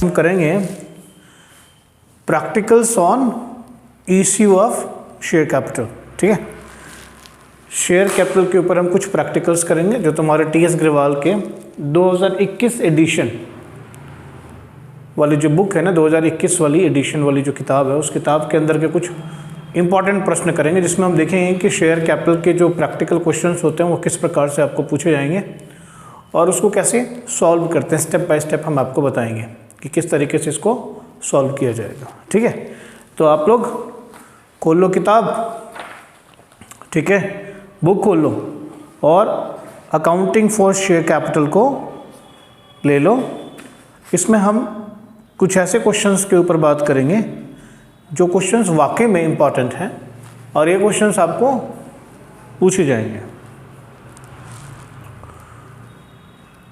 हम करेंगे practicals on issue of share capital. ठीक है, शेयर कैपिटल के ऊपर हम कुछ प्रैक्टिकल्स करेंगे जो तुम्हारे टीएस ग्रेवाल के 2021 एडिशन वाली जो बुक है ना, 2021 वाली एडिशन वाली जो किताब है, उस किताब के अंदर के कुछ इंपॉर्टेंट प्रश्न करेंगे, जिसमें हम देखेंगे कि शेयर कैपिटल के जो प्रैक्टिकल क्वेश्चंस होते हैं वो किस प्रकार से आपको पूछे जाएंगे और उसको कैसे सॉल्व करते हैं। स्टेप बाय स्टेप हम आपको बताएंगे कि किस तरीके से इसको सॉल्व किया जाएगा। ठीक है, तो आप लोग खोल लो किताब, ठीक है, बुक खोल लो और अकाउंटिंग फॉर शेयर कैपिटल को ले लो। इसमें हम कुछ ऐसे क्वेश्चंस के ऊपर बात करेंगे जो क्वेश्चंस वाकई में इम्पॉर्टेंट हैं और ये क्वेश्चंस आपको पूछे जाएंगे।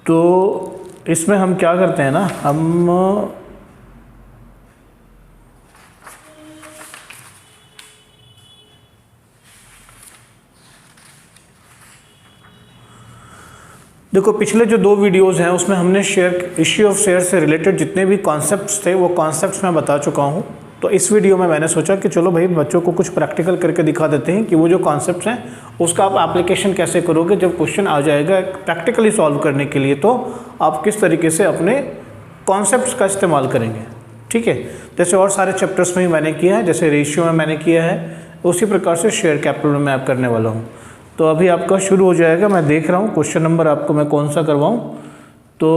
तो इसमें हम क्या करते हैं ना, हम देखो पिछले जो 2 वीडियोस हैं उसमें हमने शेयर इश्यू ऑफ शेयर से रिलेटेड जितने भी कॉन्सेप्ट्स थे वो कॉन्सेप्ट्स मैं बता चुका हूँ। तो इस वीडियो में मैंने सोचा कि चलो भाई बच्चों को कुछ प्रैक्टिकल करके दिखा देते हैं कि वो जो कॉन्सेप्ट्स हैं उसका आप एप्लीकेशन कैसे करोगे जब क्वेश्चन आ जाएगा प्रैक्टिकली सॉल्व करने के लिए, तो आप किस तरीके से अपने कॉन्सेप्ट्स का इस्तेमाल करेंगे। ठीक है, जैसे और सारे चैप्टर्स में ही मैंने किया है, जैसे रेशियो में मैंने किया है, उसी प्रकार से शेयर कैपिटल में मैं आप करने वाला हूँ। तो अभी आपका शुरू हो जाएगा। मैं देख रहा हूँ क्वेश्चन नंबर आपको मैं कौन सा करवाऊँ। तो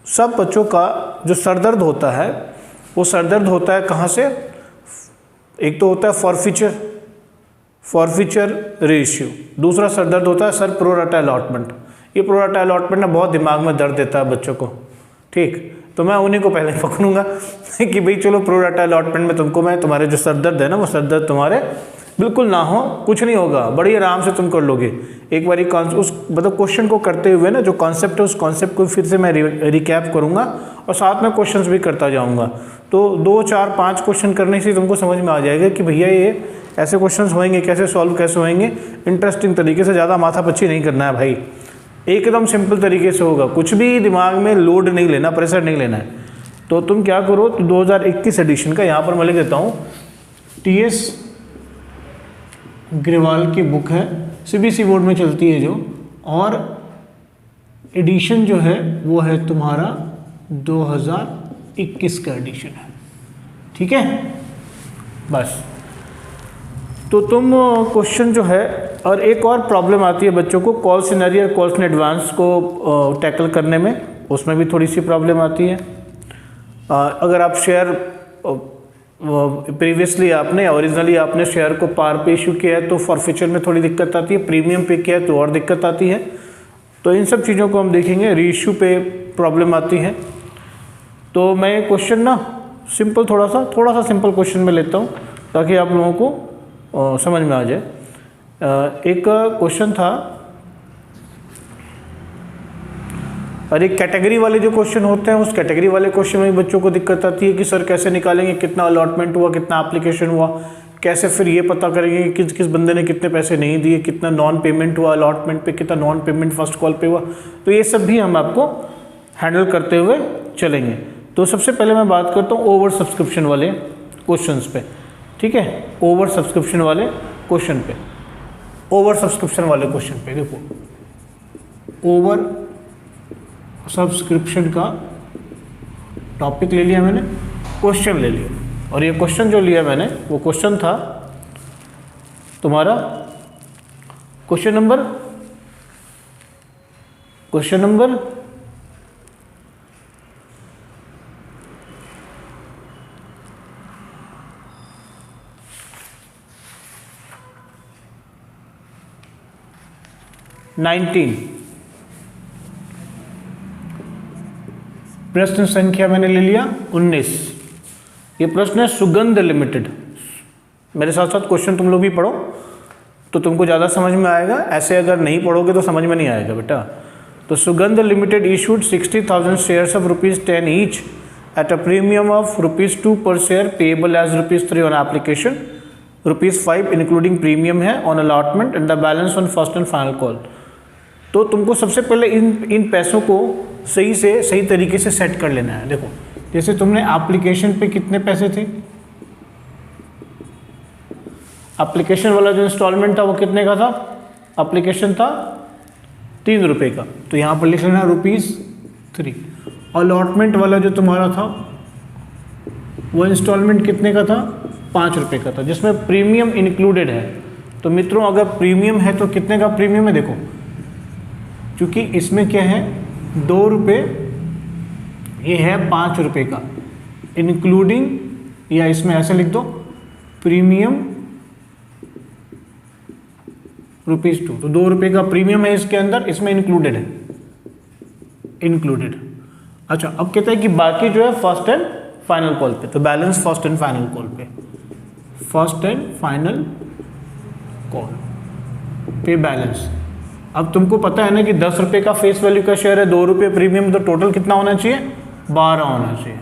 सब बच्चों का जो सरदर्द होता है वो सरदर्द होता है कहाँ से, एक तो होता है फॉरफीचर रेशियो, दूसरा सरदर्द होता है सर प्रो राटा अलॉटमेंट। ये प्रो राटा अलॉटमेंट ना बहुत दिमाग में दर्द देता है बच्चों को। ठीक, तो मैं उन्हीं को पहले पकड़ूंगा कि भाई चलो प्रो राटा अलॉटमेंट में तुमको मैं तुम्हारे जो सरदर्द है ना वो सरदर्द तुम्हारे बिल्कुल ना हो, कुछ नहीं होगा, बड़ी आराम से तुम कर लोगे। एक बार उस मतलब क्वेश्चन को करते हुए ना जो कॉन्सेप्ट है उस कॉन्सेप्ट को फिर से मैं रिकैप करूंगा और साथ में क्वेश्चंस भी करता जाऊंगा। तो 2, 4, 5 क्वेश्चन करने से तुमको समझ में आ जाएगा कि भैया ये ऐसे क्वेश्चंस होंगे, कैसे सॉल्व कैसे होंगे। इंटरेस्टिंग तरीके से, ज़्यादा माथापच्ची नहीं करना है भाई, एकदम सिंपल तरीके से होगा, कुछ भी दिमाग में लोड नहीं लेना, प्रेशर नहीं लेना है। तो तुम क्या करो, तो 2021 एडिशन का यहाँ पर मैं लिख देता हूँ, TS ग्रेवाल की बुक है, CBSE बोर्ड में चलती है जो, और एडिशन जो है वो है तुम्हारा 2021 का एडिशन है। ठीक है, बस। तो तुम क्वेश्चन जो है, और एक और प्रॉब्लम आती है बच्चों को कॉल सिनेरियो और कॉल्स इन एडवांस को टैकल करने में, उसमें भी थोड़ी सी प्रॉब्लम आती है। अगर आप शेयर प्रीवियसली ओरिजिनली आपने शेयर को पार पे इशू किया है तो फॉरफीचर में थोड़ी दिक्कत आती है, प्रीमियम पे किया है तो और दिक्कत आती है। तो इन सब चीज़ों को हम देखेंगे। रीइश्यू पे प्रॉब्लम आती है। तो मैं क्वेश्चन ना सिंपल थोड़ा सा सिंपल क्वेश्चन में लेता हूँ ताकि आप लोगों को समझ में आ जाए। एक क्वेश्चन था, और एक कैटेगरी वाले जो क्वेश्चन होते हैं उस कैटेगरी वाले क्वेश्चन में बच्चों को दिक्कत आती है कि सर कैसे निकालेंगे कितना अलॉटमेंट हुआ, कितना एप्लीकेशन हुआ, कैसे फिर ये पता करेंगे कि किस बंदे ने कितने पैसे नहीं दिए, कितना नॉन पेमेंट हुआ अलॉटमेंट पे, कितना नॉन पेमेंट फर्स्ट कॉल पे हुआ। तो ये सब भी हम आपको हैंडल करते हुए चलेंगे। तो सबसे पहले मैं बात करता हूँ ओवर सब्सक्रिप्शन वाले क्वेश्चंस पे। ठीक है, ओवर सब्सक्रिप्शन वाले क्वेश्चन पे, ओवर सब्सक्रिप्शन वाले क्वेश्चन पे देखो, ओवर सब्सक्रिप्शन का टॉपिक ले लिया मैंने, क्वेश्चन ले लिया, और ये क्वेश्चन जो लिया मैंने वो क्वेश्चन था तुम्हारा क्वेश्चन नंबर 19। प्रश्न संख्या मैंने ले लिया 19। ये प्रश्न है सुगंध लिमिटेड। मेरे साथ साथ क्वेश्चन तुम लोग भी पढ़ो तो तुमको ज़्यादा समझ में आएगा, ऐसे अगर नहीं पढ़ोगे तो समझ में नहीं आएगा बेटा। तो Sugandh limited issued 60,000 shares of ₹10 each at a premium of ₹2 per share payable as ₹3 on application, ₹5 including premium है on allotment and the balance on first and final call. तो तुमको सबसे पहले इन पैसों को सही से सही तरीके से सेट कर लेना है। देखो जैसे तुमने एप्लीकेशन पे कितने पैसे थे, एप्लीकेशन वाला जो इंस्टॉलमेंट था वो कितने का था, एप्लीकेशन था 3 रुपये का, तो यहाँ पर लिख लेना ₹3। अलॉटमेंट वाला जो तुम्हारा था वो इंस्टॉलमेंट कितने का था, 5 रुपये का था, जिसमें प्रीमियम इंक्लूडेड है। तो मित्रों अगर प्रीमियम है तो कितने का प्रीमियम है, देखो क्योंकि इसमें क्या है 2 रुपये, ये है 5 रुपये का इंक्लूडिंग, या इसमें ऐसे लिख दो प्रीमियम ₹2, तो 2 रुपये का प्रीमियम है इसके अंदर, इसमें इंक्लूडेड है, इंक्लूडेड। अच्छा अब कहता है कि बाकी जो है फर्स्ट एंड फाइनल कॉल पे, तो balance first and final call पे, फर्स्ट एंड फाइनल कॉल पे बैलेंस। अब तुमको पता है ना कि 10 रुपये का फेस वैल्यू का शेयर है, 2 रुपये प्रीमियम, तो टोटल कितना होना चाहिए, 12 होना चाहिए।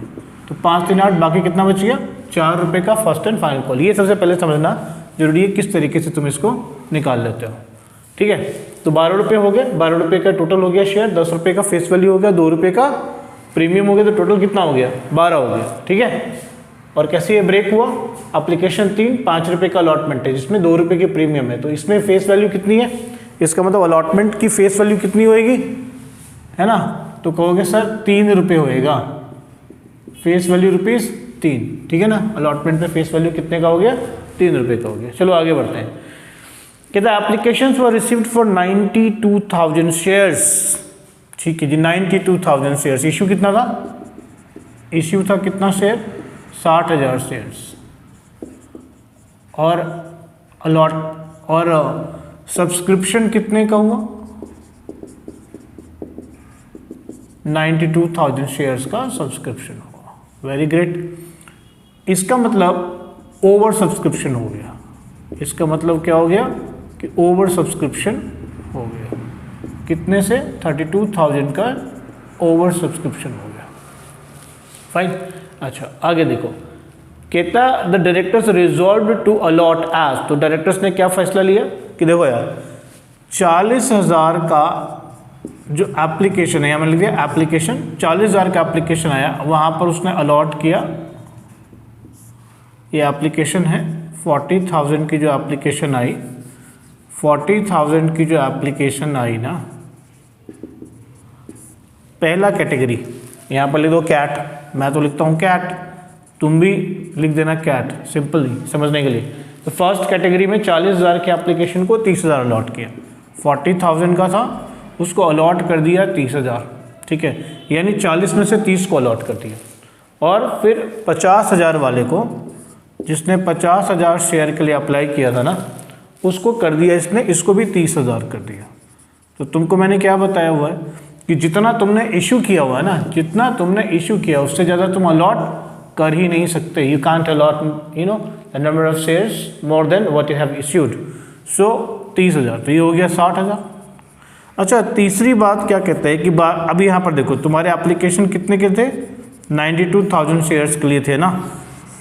तो 5 3 8, बाकी कितना बच गया, 4 रुपये का फर्स्ट एंड फाइनल कॉल। ये सबसे पहले समझना जरूरी है किस तरीके से तुम इसको निकाल लेते हो। ठीक है, तो 12 रुपये हो गए, 12 रुपये का टोटल हो गया शेयर, 10 रुपये का फेस वैल्यू हो गया, 2 रुपये का प्रीमियम हो गया, तो टोटल कितना हो गया, 12 हो गया। ठीक है, और कैसे ये ब्रेक हुआ, एप्लीकेशन 3 5 रुपये का अलॉटमेंट है जिसमें 2 रुपये की प्रीमियम है, तो इसमें फेस वैल्यू कितनी है, इसका मतलब अलॉटमेंट की फेस वैल्यू कितनी होएगी, है ना, तो कहोगे सर 3 रुपये होएगा, फेस वैल्यू ₹3। ठीक है ना, अलॉटमेंट में फेस वैल्यू कितने का हो गया, 3 रुपये का हो गया। चलो आगे बढ़ते हैं। कहता है applications were received for 92,000 shares. ठीक है जी, 92,000 शेयर्स। इशू कितना था, इशू था कितना शेयर, 60,000 शेयर्स। और अलॉट और सब्सक्रिप्शन कितने का हुआ, 92,000 शेयर्स का सब्सक्रिप्शन हुआ। Very great. इसका मतलब ओवर सब्सक्रिप्शन हो गया, इसका मतलब क्या हो गया कि ओवर सब्सक्रिप्शन हो गया, कितने से 32,000 का ओवर सब्सक्रिप्शन हो गया। फाइन। अच्छा आगे देखो, कहता the directors resolve to allot as, तो डायरेक्टर्स ने क्या फैसला लिया कि देखो यार 40,000 का जो एप्लीकेशन है, यहाँ मैंने लिख दिया एप्लीकेशन, 40,000 का एप्लीकेशन आया, वहाँ पर उसने अलॉट किया, ये एप्लीकेशन है 40,000 की जो एप्लीकेशन आई, 40,000 की जो एप्लीकेशन आई ना, पहला कैटेगरी यहाँ पर लिख दो कैट, मैं तो लिखता हूँ कैट, तुम भी लिख देना कैट, सिंपल ही समझने के लिए। तो फर्स्ट कैटेगरी में 40,000 के एप्लीकेशन को 30,000 अलॉट किया, 40,000 का था उसको अलॉट कर दिया 30,000। ठीक है, यानी 40 में से 30 को अलॉट कर दिया, और फिर 50,000 वाले को, जिसने 50,000 शेयर के लिए अप्लाई किया था ना, उसको कर दिया इसने, इसको भी 30,000 कर दिया। तो तुमको मैंने क्या बताया हुआ है कि जितना तुमने इशू किया हुआ है ना, जितना तुमने इशू किया उससे ज़्यादा तुम अलॉट कर ही नहीं सकते। You can't allot you know the number of shares more than what you have issued. So 30,000, तो ये हो गया 60,000। अच्छा तीसरी बात क्या कहते हैं कि अभी यहाँ पर देखो तुम्हारे एप्लीकेशन कितने के थे, 92,000 शेयर्स के लिए थे ना,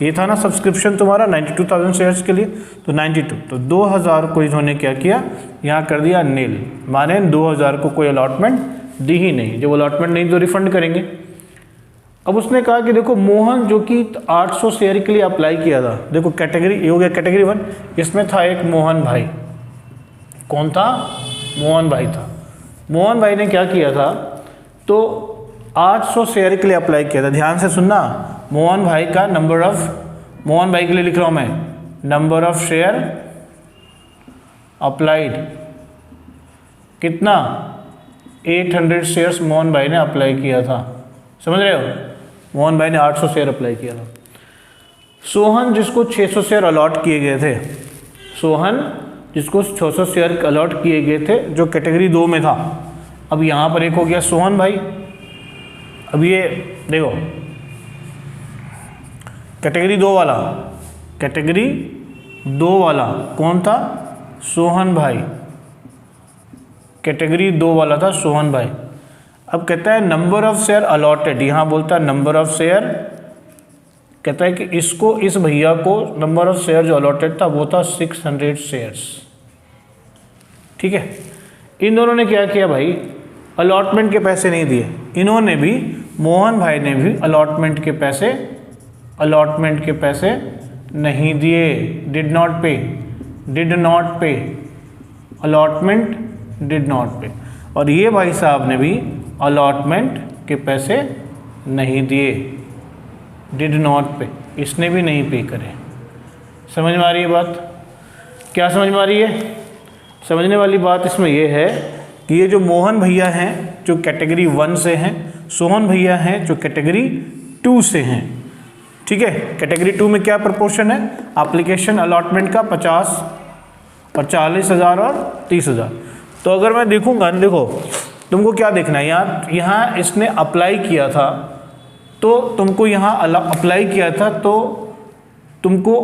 ये था ना सब्सक्रिप्शन तुम्हारा 92,000 शेयर्स के लिए, तो 92, तो 2,000 को इन्होंने क्या किया, यहाँ कर दिया नील, माने 2,000 को कोई अलॉटमेंट दी ही नहीं, जब अलॉटमेंट नहीं तो रिफंड करेंगे। अब उसने कहा कि देखो मोहन जो कि 800 शेयर के लिए अप्लाई किया था, देखो कैटेगरी ये हो गया कैटेगरी 1, इसमें था एक मोहन भाई, कौन था, मोहन भाई था। मोहन भाई ने क्या किया था, तो 800 शेयर के लिए अप्लाई किया था, ध्यान से सुनना, मोहन भाई का नंबर ऑफ, मोहन भाई के लिए लिख रहा हूँ मैं, नंबर ऑफ शेयर अप्लाइड कितना, 800 शेयर्स मोहन भाई ने अप्लाई किया था, समझ रहे हो, मोहन भाई ने 800 शेयर अप्लाई किया था। सोहन जिसको 600 शेयर अलॉट किए गए थे, सोहन जिसको 600 शेयर अलॉट किए गए थे जो कैटेगरी 2 में था, अब यहाँ पर एक हो गया सोहन भाई। अब ये देखो कैटेगरी 2 वाला, कैटेगरी 2 वाला कौन था, सोहन भाई, कैटेगरी 2 वाला था सोहन भाई। अब कहता है नंबर ऑफ शेयर अलॉटेड, यहाँ बोलता है नंबर ऑफ शेयर, कहता है कि इसको, इस भैया को नंबर ऑफ शेयर जो अलॉटेड था वो था 600 शेयर्स। ठीक है, इन दोनों ने क्या किया भाई, अलॉटमेंट के पैसे नहीं दिए। इन्होंने भी, मोहन भाई ने भी अलॉटमेंट के पैसे नहीं दिए, डिड नॉट पे, अलॉटमेंट डिड नॉट पे। और ये भाई साहब ने भी अलॉटमेंट के पैसे नहीं दिए, डिड नॉट पे, इसने भी नहीं पे करे। समझ में आ रही है बात? क्या समझ में आ रही है? समझने वाली बात इसमें ये है कि ये जो मोहन भैया हैं जो कैटेगरी 1 से हैं, सोहन भैया हैं जो कैटेगरी 2 से हैं, ठीक है। कैटेगरी 2 में क्या प्रपोर्शन है, एप्लीकेशन अलॉटमेंट का 50 और 40,000 और 30,000। तो अगर मैं देखूंगा, देखो तुमको क्या देखना है, यहाँ इसने अप्लाई किया था, तो तुमको यहाँ अप्लाई किया था, तो तुमको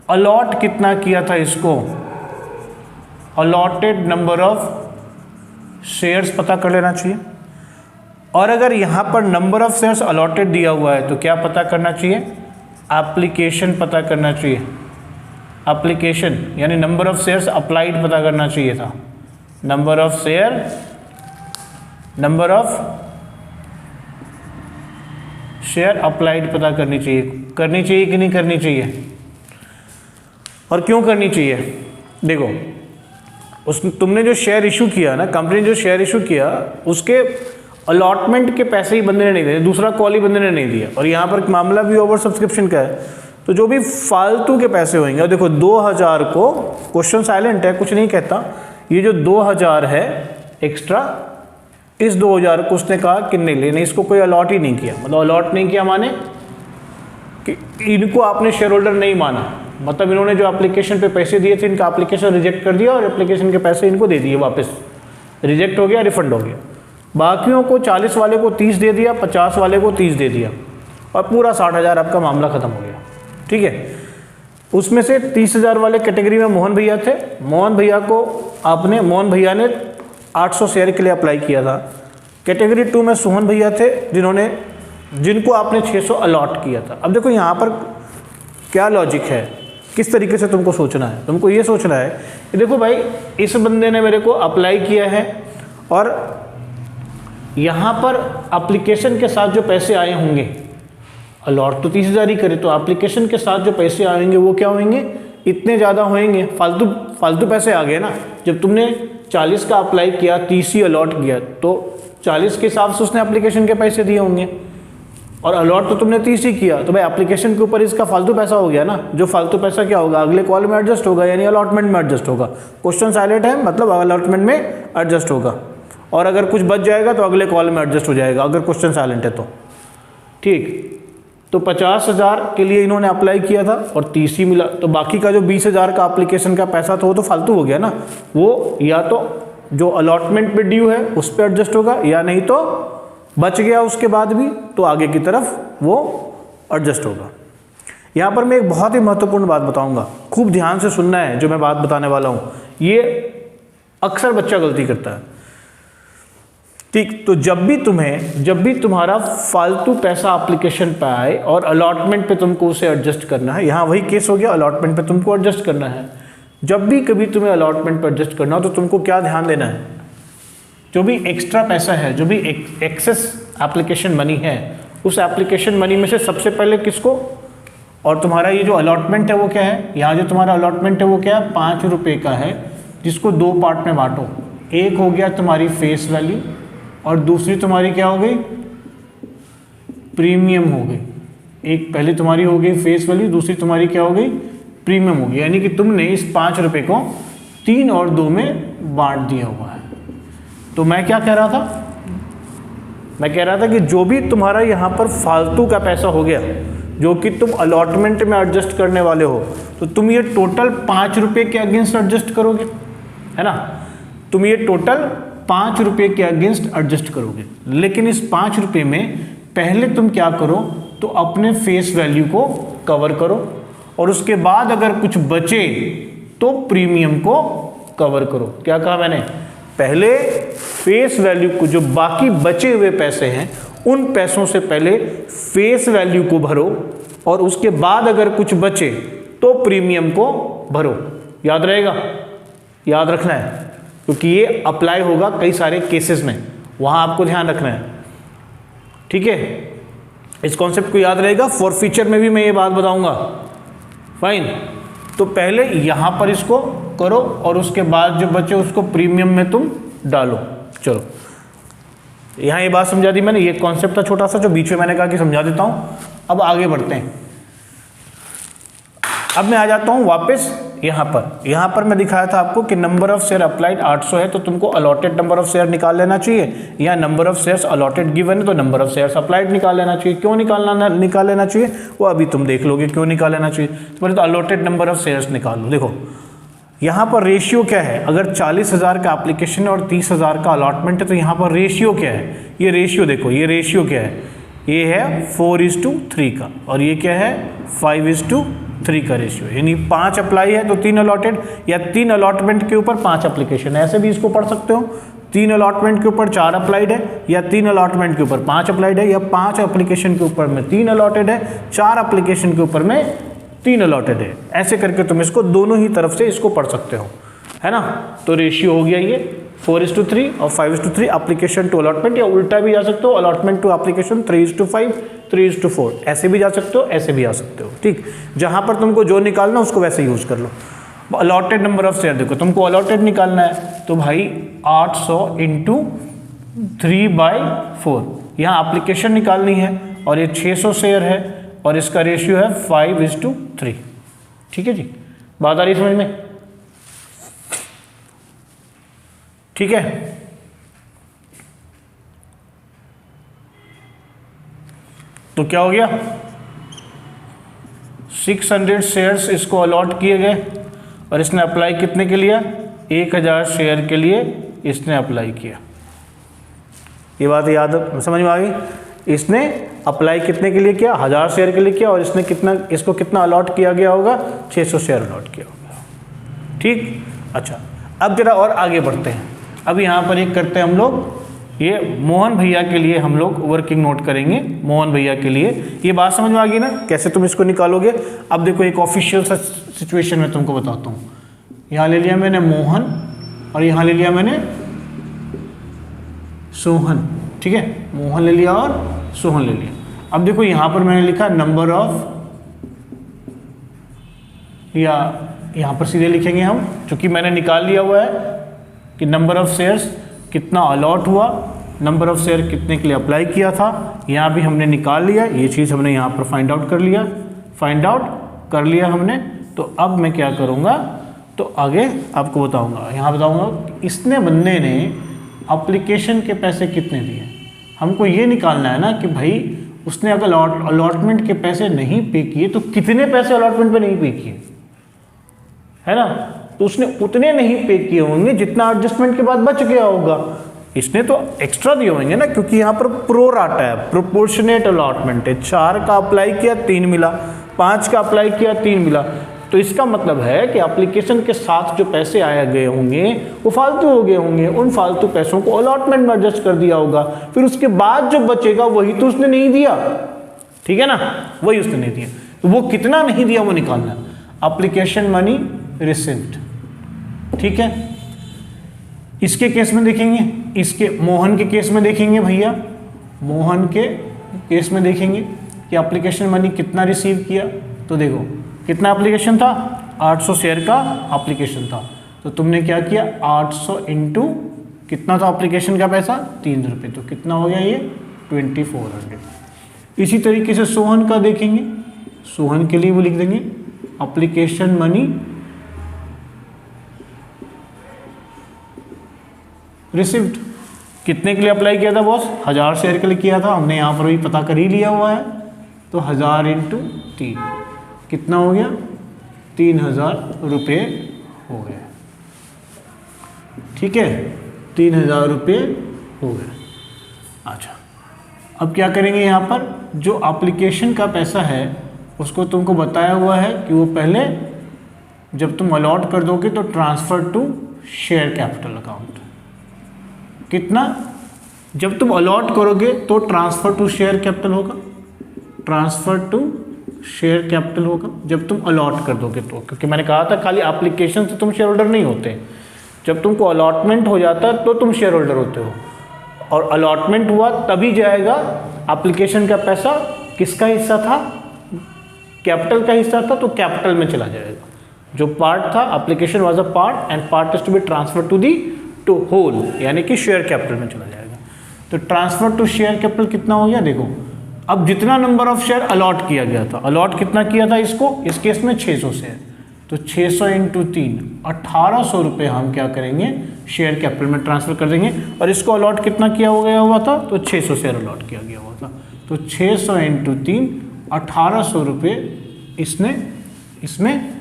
अलॉट कितना किया था इसको, अलॉटेड नंबर ऑफ शेयर्स पता कर लेना चाहिए। और अगर यहाँ पर नंबर ऑफ शेयर्स अलॉटेड दिया हुआ है तो क्या पता करना चाहिए, एप्लीकेशन पता करना चाहिए। एप्लीकेशन यानी नंबर ऑफ शेयर्स अप्लाइड पता करना चाहिए था। नंबर ऑफ शेयर अप्लाइड पता करनी चाहिए कि नहीं करनी चाहिए? और क्यों करनी चाहिए? देखो, तुमने जो शेयर इशू किया ना, कंपनी ने जो शेयर इशू किया, उसके अलॉटमेंट के पैसे ही बंदे ने नहीं दिए, दूसरा कॉल ही बंदे ने नहीं दिया। और यहाँ पर मामला भी ओवर सब्सक्रिप्शन का है, तो जो भी फालतू के पैसे होंगे, और देखो 2000 को, क्वेश्चन साइलेंट है, कुछ नहीं कहता, ये जो 2000 है एक्स्ट्रा, इस 2000 को उसने कहा कि नहीं लेने, इसको कोई अलॉट ही नहीं किया। मतलब अलॉट नहीं किया माने कि इनको आपने शेयर होल्डर नहीं माना, मतलब इन्होंने जो एप्लीकेशन पे पैसे दिए थे, इनका एप्लीकेशन रिजेक्ट कर दिया और एप्लीकेशन के पैसे इनको दे दिए वापस, रिजेक्ट हो गया, रिफंड हो गया। बाकियों को 40 वाले को 30 दे दिया, 50 वाले को 30 दे दिया, और पूरा 60,000 आपका मामला ख़त्म हो गया, ठीक है। उसमें से 30,000 वाले कैटेगरी में मोहन भैया थे। मोहन भैया ने 800 शेयर के लिए अप्लाई किया था। कैटेगरी 2 में सोहन भैया थे, जिनको आपने 600 अलॉट किया था। अब देखो यहाँ पर क्या लॉजिक है, किस तरीके से तुमको सोचना है। तुमको ये सोचना है कि देखो भाई, इस बंदे ने मेरे को अप्लाई किया है, और यहाँ पर एप्लीकेशन के साथ जो पैसे आए होंगे, अलॉट तो 30,000 ही करे, तो एप्लीकेशन के साथ जो पैसे आएंगे वो क्या होंगे, इतने ज़्यादा होंगे, फालतू पैसे आ गए ना। जब तुमने 40 का अप्लाई किया, 30 ही अलॉट किया, तो 40 के हिसाब से उसने एप्लीकेशन के पैसे दिए होंगे, और अलॉट तो तुमने 30 ही किया, तो भाई एप्लीकेशन के ऊपर इसका फालतू पैसा हो गया ना। जो फालतू पैसा क्या होगा, अगले कॉल में एडजस्ट होगा, यानी अलॉटमेंट में एडजस्ट होगा। क्वेश्चन साइलेंट है, मतलब अलॉटमेंट में एडजस्ट होगा, और अगर कुछ बच जाएगा तो अगले कॉल में एडजस्ट हो जाएगा, अगर क्वेश्चन साइलेंट है तो, ठीक। तो 50,000 के लिए इन्होंने अप्लाई किया था और 30 ही मिला, तो बाकी का जो 20,000 का एप्लीकेशन का पैसा था वो तो फालतू हो गया ना। वो या तो जो अलॉटमेंट पे ड्यू है उस पर एडजस्ट होगा, या नहीं तो बच गया उसके बाद भी तो आगे की तरफ वो एडजस्ट होगा। यहाँ पर मैं एक बहुत ही महत्वपूर्ण बात बताऊंगा, खूब ध्यान से सुनना है जो मैं बात बताने वाला हूँ। ये अक्सर बच्चा गलती करता है, ठीक। तो जब भी तुम्हारा फालतू पैसा एप्लीकेशन पे आए और अलॉटमेंट पे तुमको उसे एडजस्ट करना है, यहाँ वही केस हो गया, अलॉटमेंट पे तुमको एडजस्ट करना है। जब भी कभी तुम्हें अलॉटमेंट पे एडजस्ट करना हो तो तुमको क्या ध्यान देना है, जो भी एक्स्ट्रा पैसा है, जो भी एक्सेस एप्लीकेशन मनी है, उस एप्लीकेशन मनी में से सबसे पहले किसको, और तुम्हारा ये जो अलॉटमेंट है वो क्या है, यहाँ जो तुम्हारा अलॉटमेंट है वो क्या है, 5 रुपये का है, जिसको 2 पार्ट में बांटो। एक हो गया तुम्हारी फेस वैल्यू, और दूसरी तुम्हारी क्या हो गई, प्रीमियम हो गई। एक पहले तुम्हारी हो गई फेस वैल्यू, दूसरी तुम्हारी क्या हो गई, प्रीमियम हो गई। यानी कि तुमने इस 5 रुपये को 3 और 2 में बांट दिया हुआ है। तो मैं क्या कह रहा था, मैं कह रहा था कि जो भी तुम्हारा यहाँ पर फालतू का पैसा हो गया, जो कि तुम अलॉटमेंट में एडजस्ट करने वाले हो, तो तुम ये टोटल 5 रुपये के अगेंस्ट एडजस्ट करोगे, है ना। तुम ये टोटल 5 रुपये के अगेंस्ट एडजस्ट करोगे। लेकिन इस 5 रुपये में पहले तुम क्या करो, तो अपने फेस वैल्यू को कवर करो, और उसके बाद अगर कुछ बचे तो प्रीमियम को कवर करो। क्या कहा मैंने, पहले फेस वैल्यू को, जो बाकी बचे हुए पैसे हैं उन पैसों से पहले फेस वैल्यू को भरो, और उसके बाद अगर कुछ बचे तो प्रीमियम को भरो। याद रहेगा, याद रखना है, क्योंकि ये अप्लाई होगा कई सारे केसेस में, वहाँ आपको ध्यान रखना है। ठीक है, इस कॉन्सेप्ट को याद रहेगा, फॉर फ्यूचर में भी मैं ये बात बताऊंगा। फाइन, तो पहले यहाँ पर इसको करो और उसके बाद जो बचे उसको प्रीमियम में तुम डालो। चलो, यहाँ ये बात समझा दी मैंने, ये कॉन्सेप्ट था छोटा सा जो बीच में मैंने कहा कि समझा देता हूँ। अब आगे बढ़ते हैं। अब मैं आ जाता हूँ वापस यहाँ पर मैं दिखाया था आपको कि नंबर ऑफ शेयर अप्लाइड 800 है, तो तुमको अलॉटेड नंबर ऑफ शेयर निकाल लेना चाहिए, या number of shares allotted given है तो नंबर ऑफ शेयर्स अप्लाइड निकाल लेना चाहिए। क्यों निकाल लेना चाहिए वो अभी तुम देख लोगे क्यों निकाल लेना चाहिए। तो पहले तो अलॉटेड नंबर ऑफ शेयर्स निकाल लो। देखो यहाँ पर रेशियो क्या है, अगर 40,000 का एप्लीकेशन है और 30,000 का अलॉटमेंट है तो यहाँ पर रेशियो क्या है, ये रेशियो देखो, ये रेशियो क्या है, ये है 4:3 का, और ये क्या है 5:3 का रेशियो, यानी 5 अप्लाई है तो 3 अलॉटेड, या 3 अलॉटमेंट के ऊपर 5 एप्लीकेशन है, ऐसे भी इसको पढ़ सकते हो। 3 अलॉटमेंट के ऊपर 4 अप्लाइड है, या 3 अलॉटमेंट के ऊपर 5 अप्लाइड है, या 5 एप्लीकेशन के ऊपर में 3 अलॉटेड है, 4 एप्लीकेशन के ऊपर में 3 अलॉटेड है। ऐसे करके तुम इसको दोनों ही तरफ से इसको पढ़ सकते हो, है ना। तो रेशियो हो गया ये 4:3 और 5:3 एप्लीकेशन टू अलॉटमेंट, या उल्टा भी जा सकते हो, अलॉटमेंट टू एप्लीकेशन 3:5 3:4, ऐसे भी जा सकते हो, ऐसे भी आ सकते हो। ठीक, जहां पर तुमको जो निकालना उसको वैसे यूज कर लो। अलॉटेड नंबर ऑफ शेयर देखो, तुमको अलॉटेड निकालना है तो भाई 800 × 3/4, यहाँ एप्लीकेशन निकालनी है और ये 600 शेयर है और इसका रेशियो है 5:3। ठीक है जी, बात आ रही समझ में? ठीक है, तो क्या हो गया, 600 शेयर्स इसको अलॉट किए गए और इसने अप्लाई कितने के लिए, 1000 शेयर के लिए इसने अप्लाई किया। ये बात याद समझ में आ गई? इसने अप्लाई कितने के लिए किया, 1000 शेयर के लिए किया, और इसने इसको कितना अलॉट किया गया होगा, 600 शेयर अलॉट किया होगा। ठीक, अच्छा अब जरा और आगे बढ़ते हैं। अब यहाँ पर एक करते हैं हम लोग, ये मोहन भैया के लिए हम लोग वर्किंग नोट करेंगे। मोहन भैया के लिए ये बात समझ में आ गई ना, कैसे तुम इसको निकालोगे। अब देखो एक ऑफिशियल सा सिचुएशन में तुमको बताता हूँ। यहाँ ले लिया मैंने मोहन और यहाँ ले लिया मैंने सोहन। ठीक है, मोहन ले लिया और सोहन ले लिया। अब देखो यहाँ पर मैंने लिखा नंबर ऑफ, या यहाँ पर सीधे लिखेंगे हम, क्योंकि मैंने निकाल लिया हुआ है कि नंबर ऑफ शेयर्स कितना अलॉट हुआ, नंबर ऑफ शेयर कितने के लिए अप्लाई किया था, यहाँ भी हमने निकाल लिया। ये चीज़ हमने यहाँ पर फाइंड आउट कर लिया हमने। तो अब मैं क्या करूँगा, तो आगे आपको बताऊँगा। यहाँ बताऊँगा इसने बंदे ने एप्लीकेशन के पैसे कितने दिए। हमको ये निकालना है ना कि भाई उसने अगर अलॉटमेंट के पैसे नहीं पे किए तो कितने पैसे अलॉटमेंट पे नहीं पे किए, है ना। तो उसने उतने नहीं पे किए होंगे जितना एडजस्टमेंट के बाद बच गया होगा। इसने तो एक्स्ट्रा दिए होंगे ना, क्योंकि यहाँ पर प्रो राटा है, प्रोपोर्शनेट अलॉटमेंट है। 4 का अप्लाई किया 3 मिला, 5 का अप्लाई किया 3 मिला। तो इसका मतलब है कि एप्लीकेशन के साथ जो पैसे आए गए होंगे वो फालतू हो गए होंगे। उन फालतू पैसों को अलॉटमेंट में एडजस्ट कर दिया होगा, फिर उसके बाद जो बचेगा वही तो उसने नहीं दिया। ठीक है ना, वही उसने नहीं दिया। तो वो कितना नहीं दिया वो निकालना। एप्लीकेशन मनी रिसीव्ड, ठीक है। इसके केस में देखेंगे, इसके मोहन के केस में देखेंगे भैया, मोहन के केस में देखेंगे कि एप्लीकेशन मनी कितना रिसीव किया। तो देखो कितना एप्लीकेशन था, 800 शेयर का एप्लीकेशन था। तो तुमने क्या किया, 800 इंटू कितना था एप्लीकेशन का पैसा, 3 रुपये। तो कितना हो गया ये 2400। इसी तरीके से सोहन का देखेंगे, सोहन के लिए वो लिख देंगे एप्लीकेशन मनी रिसीव्ड। कितने के लिए अप्लाई किया था बॉस, 1000 शेयर के लिए किया था। हमने यहाँ पर भी पता कर ही लिया हुआ है। तो 1000 इंटू 3 कितना हो गया, 3000 रुपये हो गए। ठीक है, 3000 रुपये हो गए। अच्छा, अब क्या करेंगे, यहाँ पर जो एप्लीकेशन का पैसा है उसको तुमको बताया हुआ है कि वो पहले जब तुम अलॉट कर दोगे तो transfer to share capital account. कितना, जब तुम अलॉट करोगे तो ट्रांसफ़र टू शेयर कैपिटल होगा, ट्रांसफ़र टू शेयर कैपिटल होगा जब तुम अलॉट कर दोगे तो। क्योंकि मैंने कहा था खाली एप्लीकेशन से तुम शेयर होल्डर नहीं होते, जब तुमको अलॉटमेंट हो जाता है तो तुम शेयर होल्डर होते हो, और अलॉटमेंट हुआ तभी जाएगा एप्लीकेशन का पैसा। किसका हिस्सा था? कैपिटल का हिस्सा था, तो कैपिटल में चला जाएगा। जो पार्ट था, application was a part and part is to be transfer to the to whole, यानी कि शेयर कैपिटल में चला जाएगा। तो ट्रांसफर टू शेयर कैपिटल कितना हो गया? देखो अब जितना नंबर ऑफ शेयर अलॉट किया गया था, अलॉट कितना किया था इसको, इस केस में 600 शेयर, तो 600 इंटू 3 1800 रुपये हम क्या करेंगे, शेयर कैपिटल में ट्रांसफर कर देंगे। और इसको अलॉट कितना किया हो गया हुआ था? तो 600 शेयर अलॉट किया गया हुआ था। तो 600 इंटू 3 1800 रुपये इसने इसमें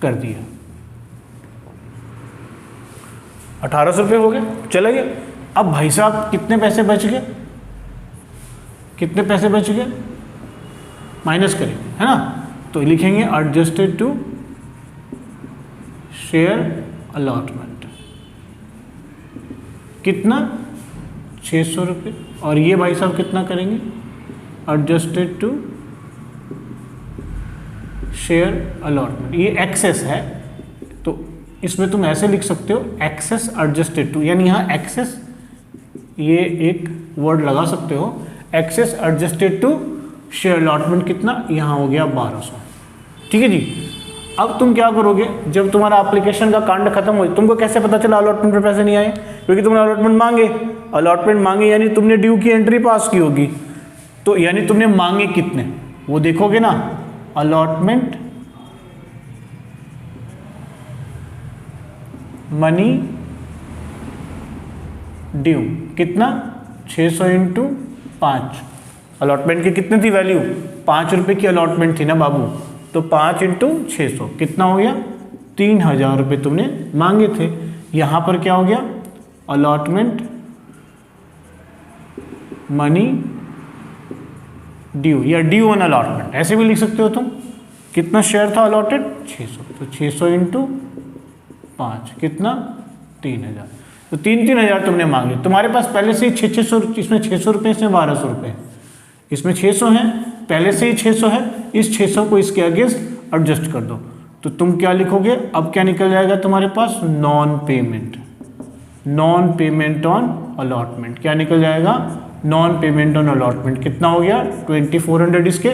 कर दिया। 1800 रुपये हो गए, चला गया। अब भाई साहब कितने पैसे बच गए? कितने पैसे बच गए? माइनस करेंगे, है ना। तो लिखेंगे एडजस्टेड टू शेयर अलॉटमेंट, कितना? 600 रुपये। और ये भाई साहब कितना करेंगे? Adjusted to share allotment. ये एक्सेस है, तो इसमें तुम ऐसे लिख सकते हो एक्सेस एडजस्टेड टू, यानी यहाँ एक्सेस, ये एक वर्ड लगा सकते हो, excess adjusted to share allotment कितना? यहाँ हो गया 1200। ठीक है जी। अब तुम क्या करोगे, जब तुम्हारा एप्लीकेशन का कांड खत्म हो, तुमको कैसे पता चला अलॉटमेंट पे पैसे नहीं आए? क्योंकि तुमने अलॉटमेंट मांगे, अलॉटमेंट मांगे यानी तुमने ड्यू की एंट्री पास की होगी, तो यानी तुमने मांगे कितने वो देखोगे ना। अलॉटमेंट मनी ड्यू कितना? 600 इंटू 5। अलॉटमेंट की कितनी थी वैल्यू? 5 रुपये की अलॉटमेंट थी ना बाबू, तो 5 इंटू 600 कितना हो गया? 3000 रुपये तुमने मांगे थे। यहाँ पर क्या हो गया? अलॉटमेंट मनी ड्यू या ड्यू ऑन अलॉटमेंट, ऐसे भी लिख सकते हो तुम। कितना शेयर था अलॉटेड? 600, तो 600 इंटू 5 कितना? 3000। तो 3000 तुमने मांगे। तुम्हारे पास पहले से ही 600, इसमें 600 रुपये, इसमें 1200 रुपये, इसमें 600 है, पहले से ही 600 है, इस 600 को इसके अगेंस्ट एडजस्ट कर दो। तो तुम क्या लिखोगे? अब क्या निकल जाएगा तुम्हारे पास? Non payment, non payment on allotment. क्या निकल जाएगा? Non payment on allotment. कितना हो गया? 2400 इसके,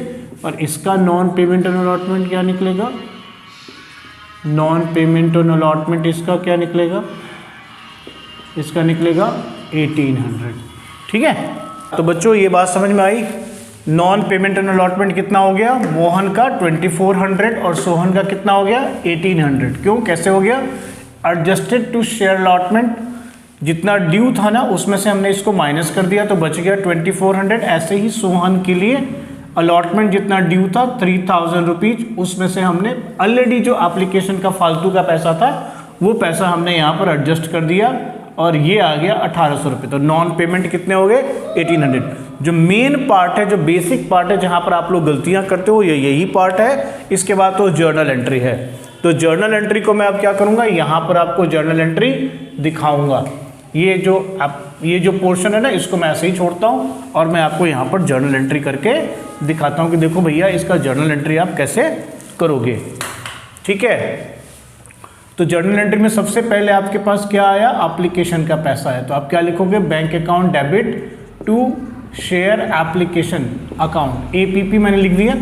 और इसका नॉन पेमेंट ऑन अलॉटमेंट क्या निकलेगा? नॉन पेमेंट ऑन अलॉटमेंट इसका क्या निकलेगा? इसका निकलेगा 1800। ठीक है, तो बच्चों ये बात समझ में आई। नॉन पेमेंट ऑन अलॉटमेंट कितना हो गया? मोहन का 2400 और सोहन का कितना हो गया? 1800। क्यों, कैसे हो गया? एडजस्टेड टू शेयर अलॉटमेंट, जितना ड्यू था ना उसमें से हमने इसको माइनस कर दिया तो बच गया 2400। ऐसे ही सोहन के लिए अलॉटमेंट जितना ड्यू था 3000 रुपीज, उसमें से हमने ऑलरेडी जो एप्लीकेशन का फालतू का पैसा था वो पैसा हमने यहाँ पर एडजस्ट कर दिया, और ये आ गया 1800 रुपये। तो नॉन पेमेंट कितने हो गए? 1800। जो मेन पार्ट है, जो बेसिक पार्ट है, जहाँ पर आप लोग गलतियाँ करते हो, ये यही पार्ट है। इसके बाद तो जर्नल एंट्री है। तो जर्नल एंट्री को मैं अब क्या करूँगा, यहाँ पर आपको जर्नल एंट्री दिखाऊँगा। ये जो पोर्शन है ना, इसको मैं ऐसे ही छोड़ता हूँ और मैं आपको यहाँ पर जर्नल एंट्री करके दिखाता हूँ कि देखो भैया इसका जर्नल एंट्री आप कैसे करोगे। ठीक है, तो जर्नल एंट्री में सबसे पहले आपके पास क्या आया? एप्लीकेशन का पैसा है, तो आप क्या लिखोगे? Bank account debit to share application account, APP मैंने लिख दिया।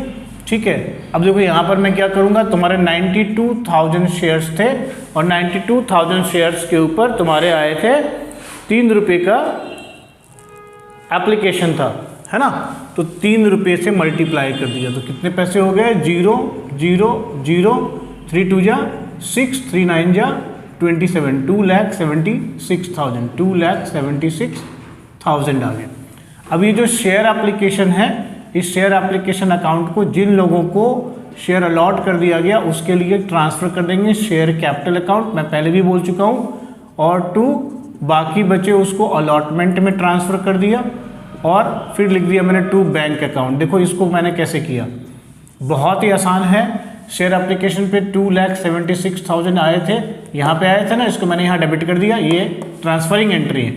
ठीक है, अब देखो यहाँ पर मैं क्या करूँगा, तुम्हारे 92,000 शेयर्स थे और 92,000 शेयर्स के ऊपर तुम्हारे आए थे 3 रुपये का एप्लीकेशन था, है ना। तो 3 रुपये से मल्टीप्लाई कर दिया तो कितने पैसे हो गए? 0 0 0 3 2 जा 6 3 9 जा 27, 2,76,000, 2,76,000 आ गए। अब ये जो शेयर एप्लीकेशन है, इस शेयर एप्लीकेशन अकाउंट को जिन लोगों को शेयर अलॉट कर दिया गया उसके लिए ट्रांसफ़र कर देंगे शेयर कैपिटल अकाउंट, मैं पहले भी बोल चुका हूँ। और 2 बाकी बचे उसको अलॉटमेंट में ट्रांसफ़र कर दिया, और फिर लिख दिया मैंने 2 बैंक अकाउंट। देखो इसको मैंने कैसे किया, बहुत ही आसान है। शेयर एप्लीकेशन पे 2,76,000 आए थे, यहाँ पे आए थे ना, इसको मैंने यहाँ डेबिट कर दिया। ये ट्रांसफरिंग एंट्री है,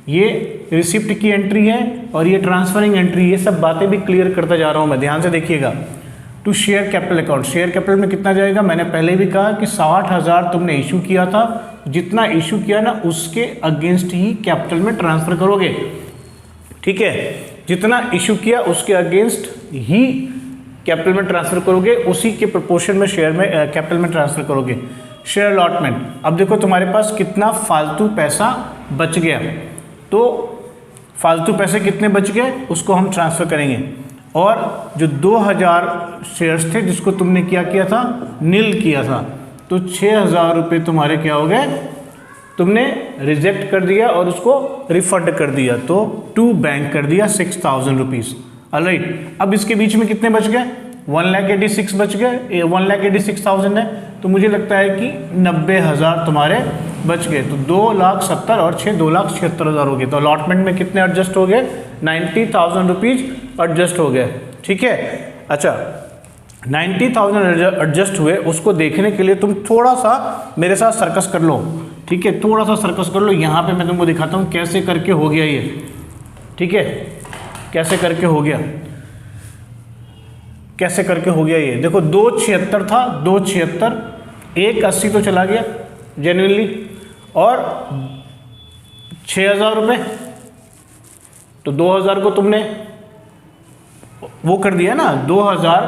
ये रिसिप्ट की एंट्री है, और ये ट्रांसफरिंग एंट्री। ये सब बातें भी क्लियर करता जा रहा हूँ मैं, ध्यान से देखिएगा। To share capital account, share capital में कितना जाएगा? मैंने पहले भी कहा कि 60,000 तुमने इशू किया था, जितना इशू किया ना उसके अगेंस्ट ही कैपिटल में ट्रांसफर करोगे, ठीक है। जितना इशू किया उसके अगेंस्ट ही कैपिटल में ट्रांसफर करोगे, उसी के प्रोपोर्शन में शेयर में कैपिटल में ट्रांसफर करोगे। शेयर अलॉटमेंट, अब देखो तुम्हारे पास कितना फालतू पैसा बच गया, तो फालतू पैसे कितने बच गए उसको हम ट्रांसफ़र करेंगे। और जो 2000 शेयर्स थे जिसको तुमने क्या किया था, नील किया था, तो 6000 रुपये तुम्हारे क्या हो गए, तुमने रिजेक्ट कर दिया और उसको रिफंड कर दिया, तो टू बैंक कर दिया 6000 रुपीज़। ऑलराइट, अब इसके बीच में कितने बच गए, 1,86,000 बच गए, 1,86,000 है, तो मुझे लगता है कि 90,000 तुम्हारे बच गए। तो 2,70,000 और 2,76,000 हो गए। तो अलॉटमेंट में कितने एडजस्ट हो गए, 90,000 रुपीज़ एडजस्ट हो गए, ठीक है। अच्छा, 90,000 एडजस्ट हुए, उसको देखने के लिए तुम थोड़ा सा मेरे साथ सर्कस कर लो, ठीक है। थोड़ा सा सर्कस कर लो, यहाँ पे मैं तुमको दिखाता हूँ कैसे करके हो गया ये, ठीक है, कैसे करके हो गया, कैसे करके हो गया ये। देखो 2,76 था, 2,76, 1,80 तो चला गया जेन्युइनली, और 6,000 रुपये, तो 2,000 को तुमने वो कर दिया ना, 2,000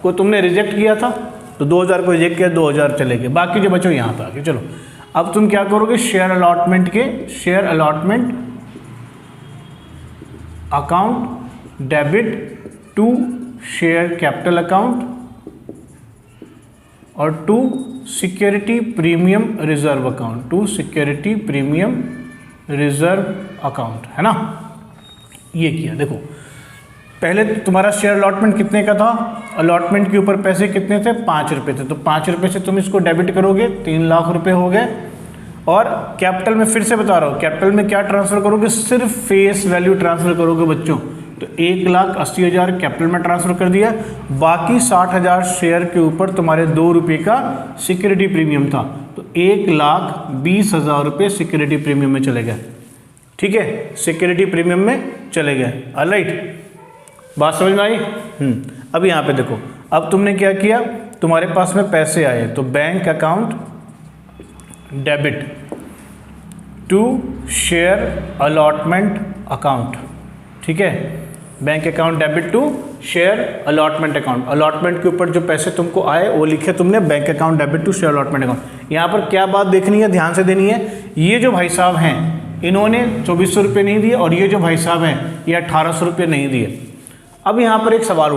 को तुमने रिजेक्ट किया था, तो 2,000 को रिजेक्ट किया, 2,000 चले गए, बाकी जो बचो यहाँ पे आगे। चलो अब तुम क्या करोगे, शेयर अलॉटमेंट के share allotment account debit to share capital account और to security premium reserve account, to security premium reserve account, है ना। ये किया, देखो पहले तुम्हारा शेयर अलॉटमेंट कितने का था, अलॉटमेंट के ऊपर पैसे कितने थे, 5 रुपये थे, तो 5 रुपये से तुम इसको डेबिट करोगे, 3 लाख रुपए हो गए। और कैपिटल में फिर से बता रहा हूँ, कैपिटल में क्या ट्रांसफर करोगे, सिर्फ फेस वैल्यू ट्रांसफर करोगे बच्चों, तो 1,80,000 कैपिटल में ट्रांसफर कर दिया, बाकी 60,000 शेयर के ऊपर तुम्हारे 2 रुपये का सिक्योरिटी प्रीमियम था, तो 1,20,000 रुपये सिक्योरिटी प्रीमियम में चले गए, ठीक है, सिक्योरिटी प्रीमियम में चले गए। ऑलराइट, बात समझ में आई। अब यहाँ पे देखो, अब तुमने क्या किया, तुम्हारे पास में पैसे आए, तो bank account debit to share allotment account, ठीक है, bank account debit to share allotment account. Allotment के ऊपर जो पैसे तुमको आए वो लिखे तुमने bank account debit to share allotment account. यहाँ पर क्या बात देखनी है, ध्यान से देनी है, ये जो भाई साहब हैं इन्होंने 2,400 रुपये नहीं दिए, और ये जो भाई साहब हैं ये 1,800 रुपये नहीं दिए। अब यहाँ पर एक सवाल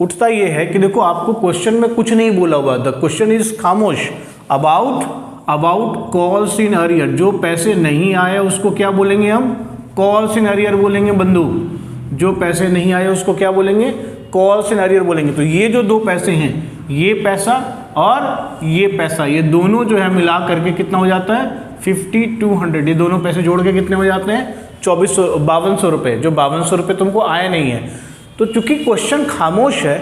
उठता ये है कि देखो आपको क्वेश्चन में कुछ नहीं बोला हुआ, द क्वेश्चन इज खामोश अबाउट कॉल्स इन अरियर। जो पैसे नहीं आए उसको क्या बोलेंगे हम, कॉल्स इन अरियर बोलेंगे बंधु। जो पैसे नहीं आए उसको क्या बोलेंगे, कॉल्स इन अरियर बोलेंगे। तो ये जो 2 पैसे हैं, ये पैसा और ये पैसा, ये दोनों जो है मिला करके कितना हो जाता है, 5,200। ये दोनों पैसे जोड़ के कितने हो जाते हैं, 5200 रुपये, जो 5200 रुपये तुमको आए नहीं है। तो चूंकि क्वेश्चन खामोश है,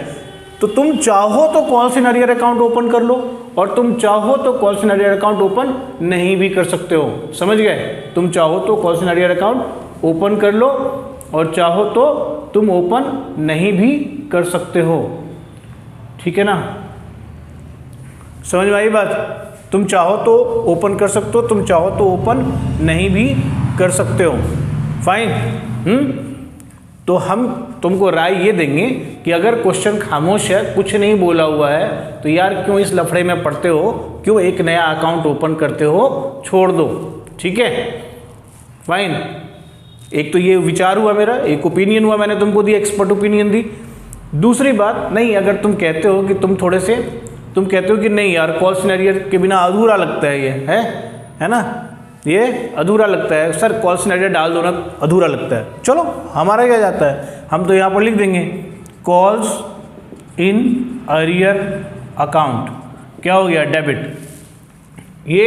तो तुम चाहो तो calls in arrear account open कर लो, और तुम चाहो तो calls in arrear account open नहीं भी कर सकते हो, समझ गए। तुम चाहो तो calls in arrear account open कर लो, और चाहो तो तुम ओपन नहीं भी कर सकते हो, ठीक है ना, समझ में आई बात। तुम चाहो तो ओपन कर सकते हो, तुम चाहो तो ओपन नहीं भी कर सकते हो, फाइन। तो हम तुमको राय ये देंगे कि अगर क्वेश्चन खामोश है, कुछ नहीं बोला हुआ है, तो यार क्यों इस लफड़े में पड़ते हो, क्यों एक नया अकाउंट ओपन करते हो, छोड़ दो, ठीक है, फाइन। एक तो ये विचार हुआ मेरा, एक ओपिनियन हुआ, मैंने तुमको दी, एक्सपर्ट ओपिनियन दी। दूसरी बात, नहीं अगर तुम कहते हो कि तुम कहते हो कि नहीं यार कॉल्स इन अरियर के बिना अधूरा लगता है, ये है ना, ये अधूरा लगता है सर, कॉल्स इन अरियर डाल दो ना, अधूरा लगता है। चलो हमारा क्या जाता है, हम तो यहाँ पर लिख देंगे कॉल्स इन अरियर अकाउंट, क्या हो गया, डेबिट। ये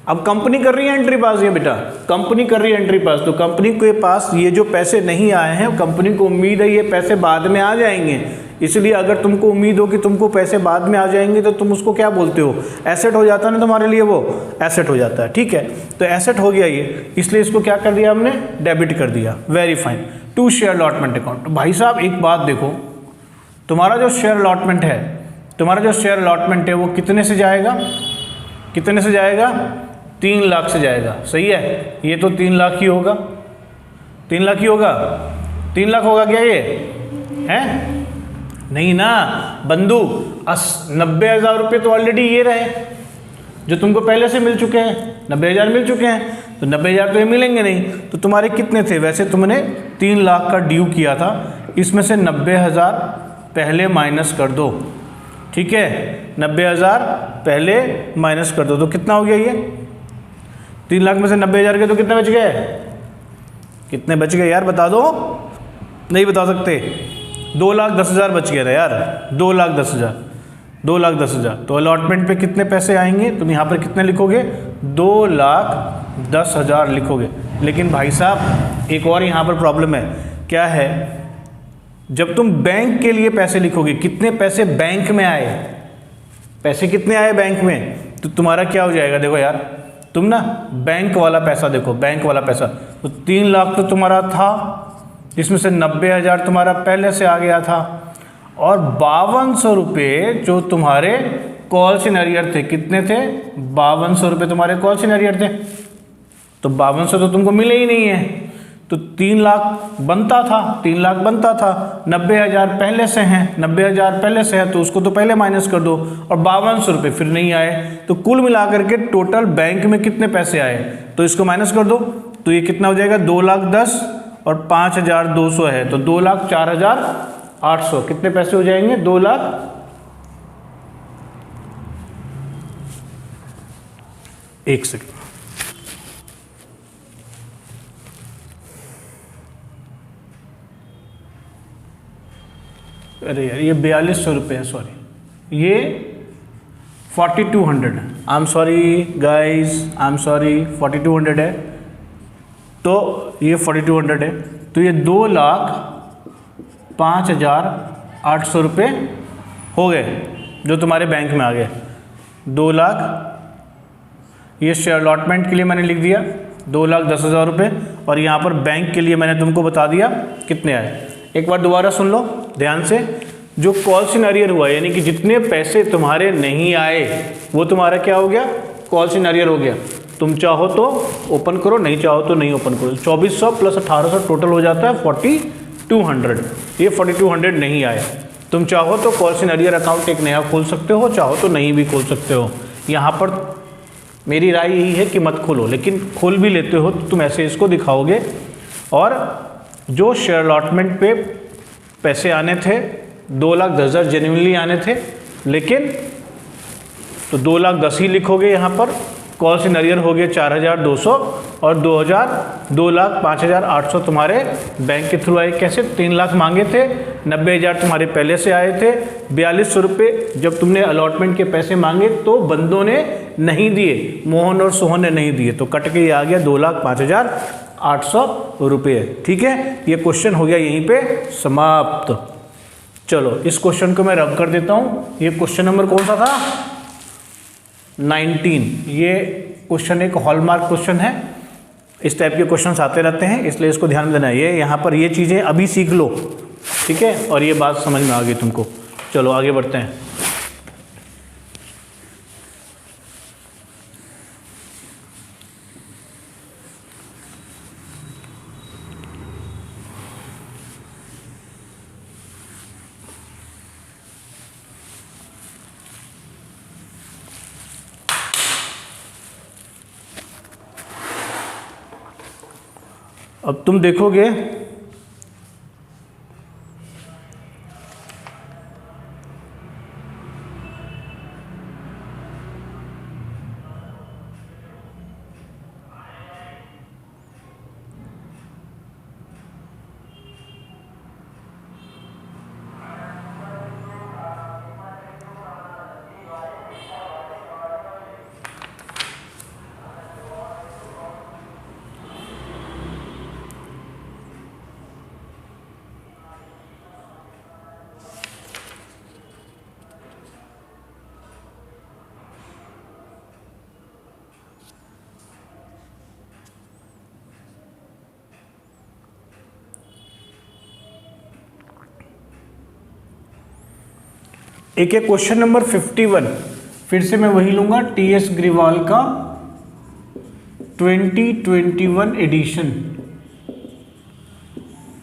अब कंपनी कर रही है एंट्री पास, ये बेटा कंपनी कर रही है एंट्री पास, तो कंपनी के पास ये जो पैसे नहीं आए हैं, कंपनी को उम्मीद है ये पैसे बाद में आ जाएंगे, इसलिए अगर तुमको उम्मीद हो कि तुमको पैसे बाद में आ जाएंगे, तो तुम उसको क्या बोलते हो, एसेट हो जाता है ना, तुम्हारे लिए वो एसेट हो जाता है, ठीक है। तो एसेट हो गया ये, इसलिए इसको क्या कर दिया हमने, डेबिट कर दिया, very fine, to share allotment account. भाई साहब एक बात देखो, तुम्हारा जो शेयर अलॉटमेंट है वो कितने से जाएगा, कितने से जाएगा? 3 लाख से जाएगा। सही है, ये तो 3 लाख ही होगा, 3 लाख ही होगा। 3 लाख होगा क्या ये है? नहीं ना बंधु, 90,000 रुपये तो ऑलरेडी ये रहे जो तुमको पहले से मिल चुके हैं, 90,000 मिल चुके हैं, तो 90,000 तो ये मिलेंगे नहीं। तो तुम्हारे कितने थे? वैसे तुमने 3 लाख का ड्यू किया था, इसमें से 90,000 पहले माइनस कर दो। ठीक है, 90,000 पहले माइनस कर दो तो कितना हो गया ये? 3 लाख में से 90,000 के तो कितने बच गए? कितने बच गए यार बता दो। नहीं बता सकते? 2,10,000 बच गया था यार, 2,10,000, 2,10,000। तो अलॉटमेंट पे कितने पैसे आएंगे? तुम यहाँ पर कितने लिखोगे? 2,10,000 लिखोगे। लेकिन भाई साहब एक और यहाँ पर प्रॉब्लम है। क्या है? जब तुम बैंक के लिए पैसे लिखोगे, कितने पैसे बैंक में आए, पैसे कितने आए बैंक में, तो तुम्हारा क्या हो जाएगा? देखो यार, तुम ना बैंक वाला पैसा देखो, बैंक वाला पैसा तो 3 लाख तो तुम्हारा था, इसमें से 90,000 तुम्हारा पहले से आ गया था, और 5200 रुपये जो तुम्हारे कॉल्स इन अरियर थे। कितने थे? 5200 रुपये तुम्हारे कॉल्स इन अरियर थे। तो 5200 तो तुमको मिले ही नहीं है, तो 3 लाख बनता था, 3 लाख बनता था। 90,000 पहले से हैं, 90,000 पहले से है तो उसको तो पहले माइनस कर दो, और 5200 रुपये फिर नहीं आए। तो कुल मिलाकर के टोटल बैंक में कितने पैसे आए, तो इसको माइनस कर दो, तो ये कितना हो जाएगा? 2,10,000 और 5,200 है, तो 2,04,800। कितने पैसे हो जाएंगे? 2 लाख। एक सेकेंड, अरे यार ये 4,200 रुपये है, सॉरी, ये 4,200 है। I am sorry guys, I am sorry, 4,200 है, तो ये 4,200 है, तो ये 2,05,800 रुपये हो गए जो तुम्हारे बैंक में आ गए। 2 लाख, ये शेयर अलॉटमेंट के लिए मैंने लिख दिया 2,10,000 रुपये, और यहाँ पर बैंक के लिए मैंने तुमको बता दिया कितने आए। एक बार दोबारा सुन लो ध्यान से। जो कॉल्स इन अरियर हुआ, यानी कि जितने पैसे तुम्हारे नहीं आए वो तुम्हारा क्या हो गया? कॉल्स इन अरियर हो गया। तुम चाहो तो ओपन करो, नहीं चाहो तो नहीं ओपन करो। 2,400 प्लस 1,800 टोटल हो जाता है 4,200। ये 4,200 नहीं आए। तुम चाहो तो कॉल्स इन अरियर अकाउंट एक नया खोल सकते हो, चाहो तो नहीं भी खोल सकते हो। यहाँ पर मेरी राय यही है कि मत खोलो, लेकिन खोल भी लेते हो तो तुम ऐसे इसको दिखाओगे। और जो शेयर अलॉटमेंट पे पैसे आने थे 2,10,000 जेन्युइनली आने थे, लेकिन तो 2,10,000 ही लिखोगे यहाँ पर। कॉल्स इन अरियर हो गए 4,200 और 2,05,800 तुम्हारे बैंक के थ्रू आए। कैसे? 3 लाख मांगे थे, 90,000 तुम्हारे पहले से आए थे। 4,200 रुपये जब तुमने अलॉटमेंट के पैसे मांगे तो बंदों ने नहीं दिए, मोहन और सोहन ने नहीं दिए, तो कट के ये आ गया 2,05,800 रुपये। ठीक है, ये क्वेश्चन हो गया यहीं पे समाप्त। चलो इस क्वेश्चन को मैं रब कर देता हूँ। ये क्वेश्चन नंबर कौन सा था? 19। ये क्वेश्चन एक हॉलमार्क क्वेश्चन है। इस टाइप के क्वेश्चंस आते रहते हैं, इसलिए इसको ध्यान में देना है। ये यहाँ पर ये चीज़ें अभी सीख लो, ठीक है, और ये बात समझ में आ गई तुमको। चलो आगे बढ़ते हैं। अब तुम देखोगे एक क्वेश्चन नंबर 51 फिर से मैं वही लूँगा, टीएस ग्रिवाल का 2021 एडिशन,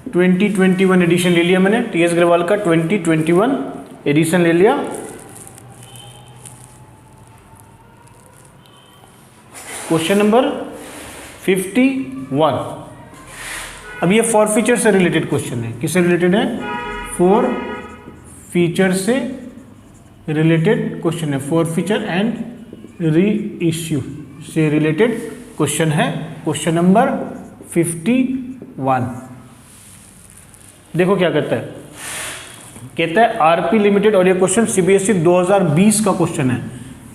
2021 एडिशन ले लिया मैंने, टीएस ग्रिवाल का 2021 एडिशन ले लिया। Question number 51। अब ये फॉरफीचर से रिलेटेड क्वेश्चन है। किससे रिलेटेड है? फॉरफीचर से रिलेटेड क्वेश्चन है। फॉरफीचर एंड री इश्यू से रिलेटेड क्वेश्चन है। Question number 51। देखो क्या कहता है, कहता है आरपी लिमिटेड, और ये क्वेश्चन सीबीएसई 2020 का क्वेश्चन है।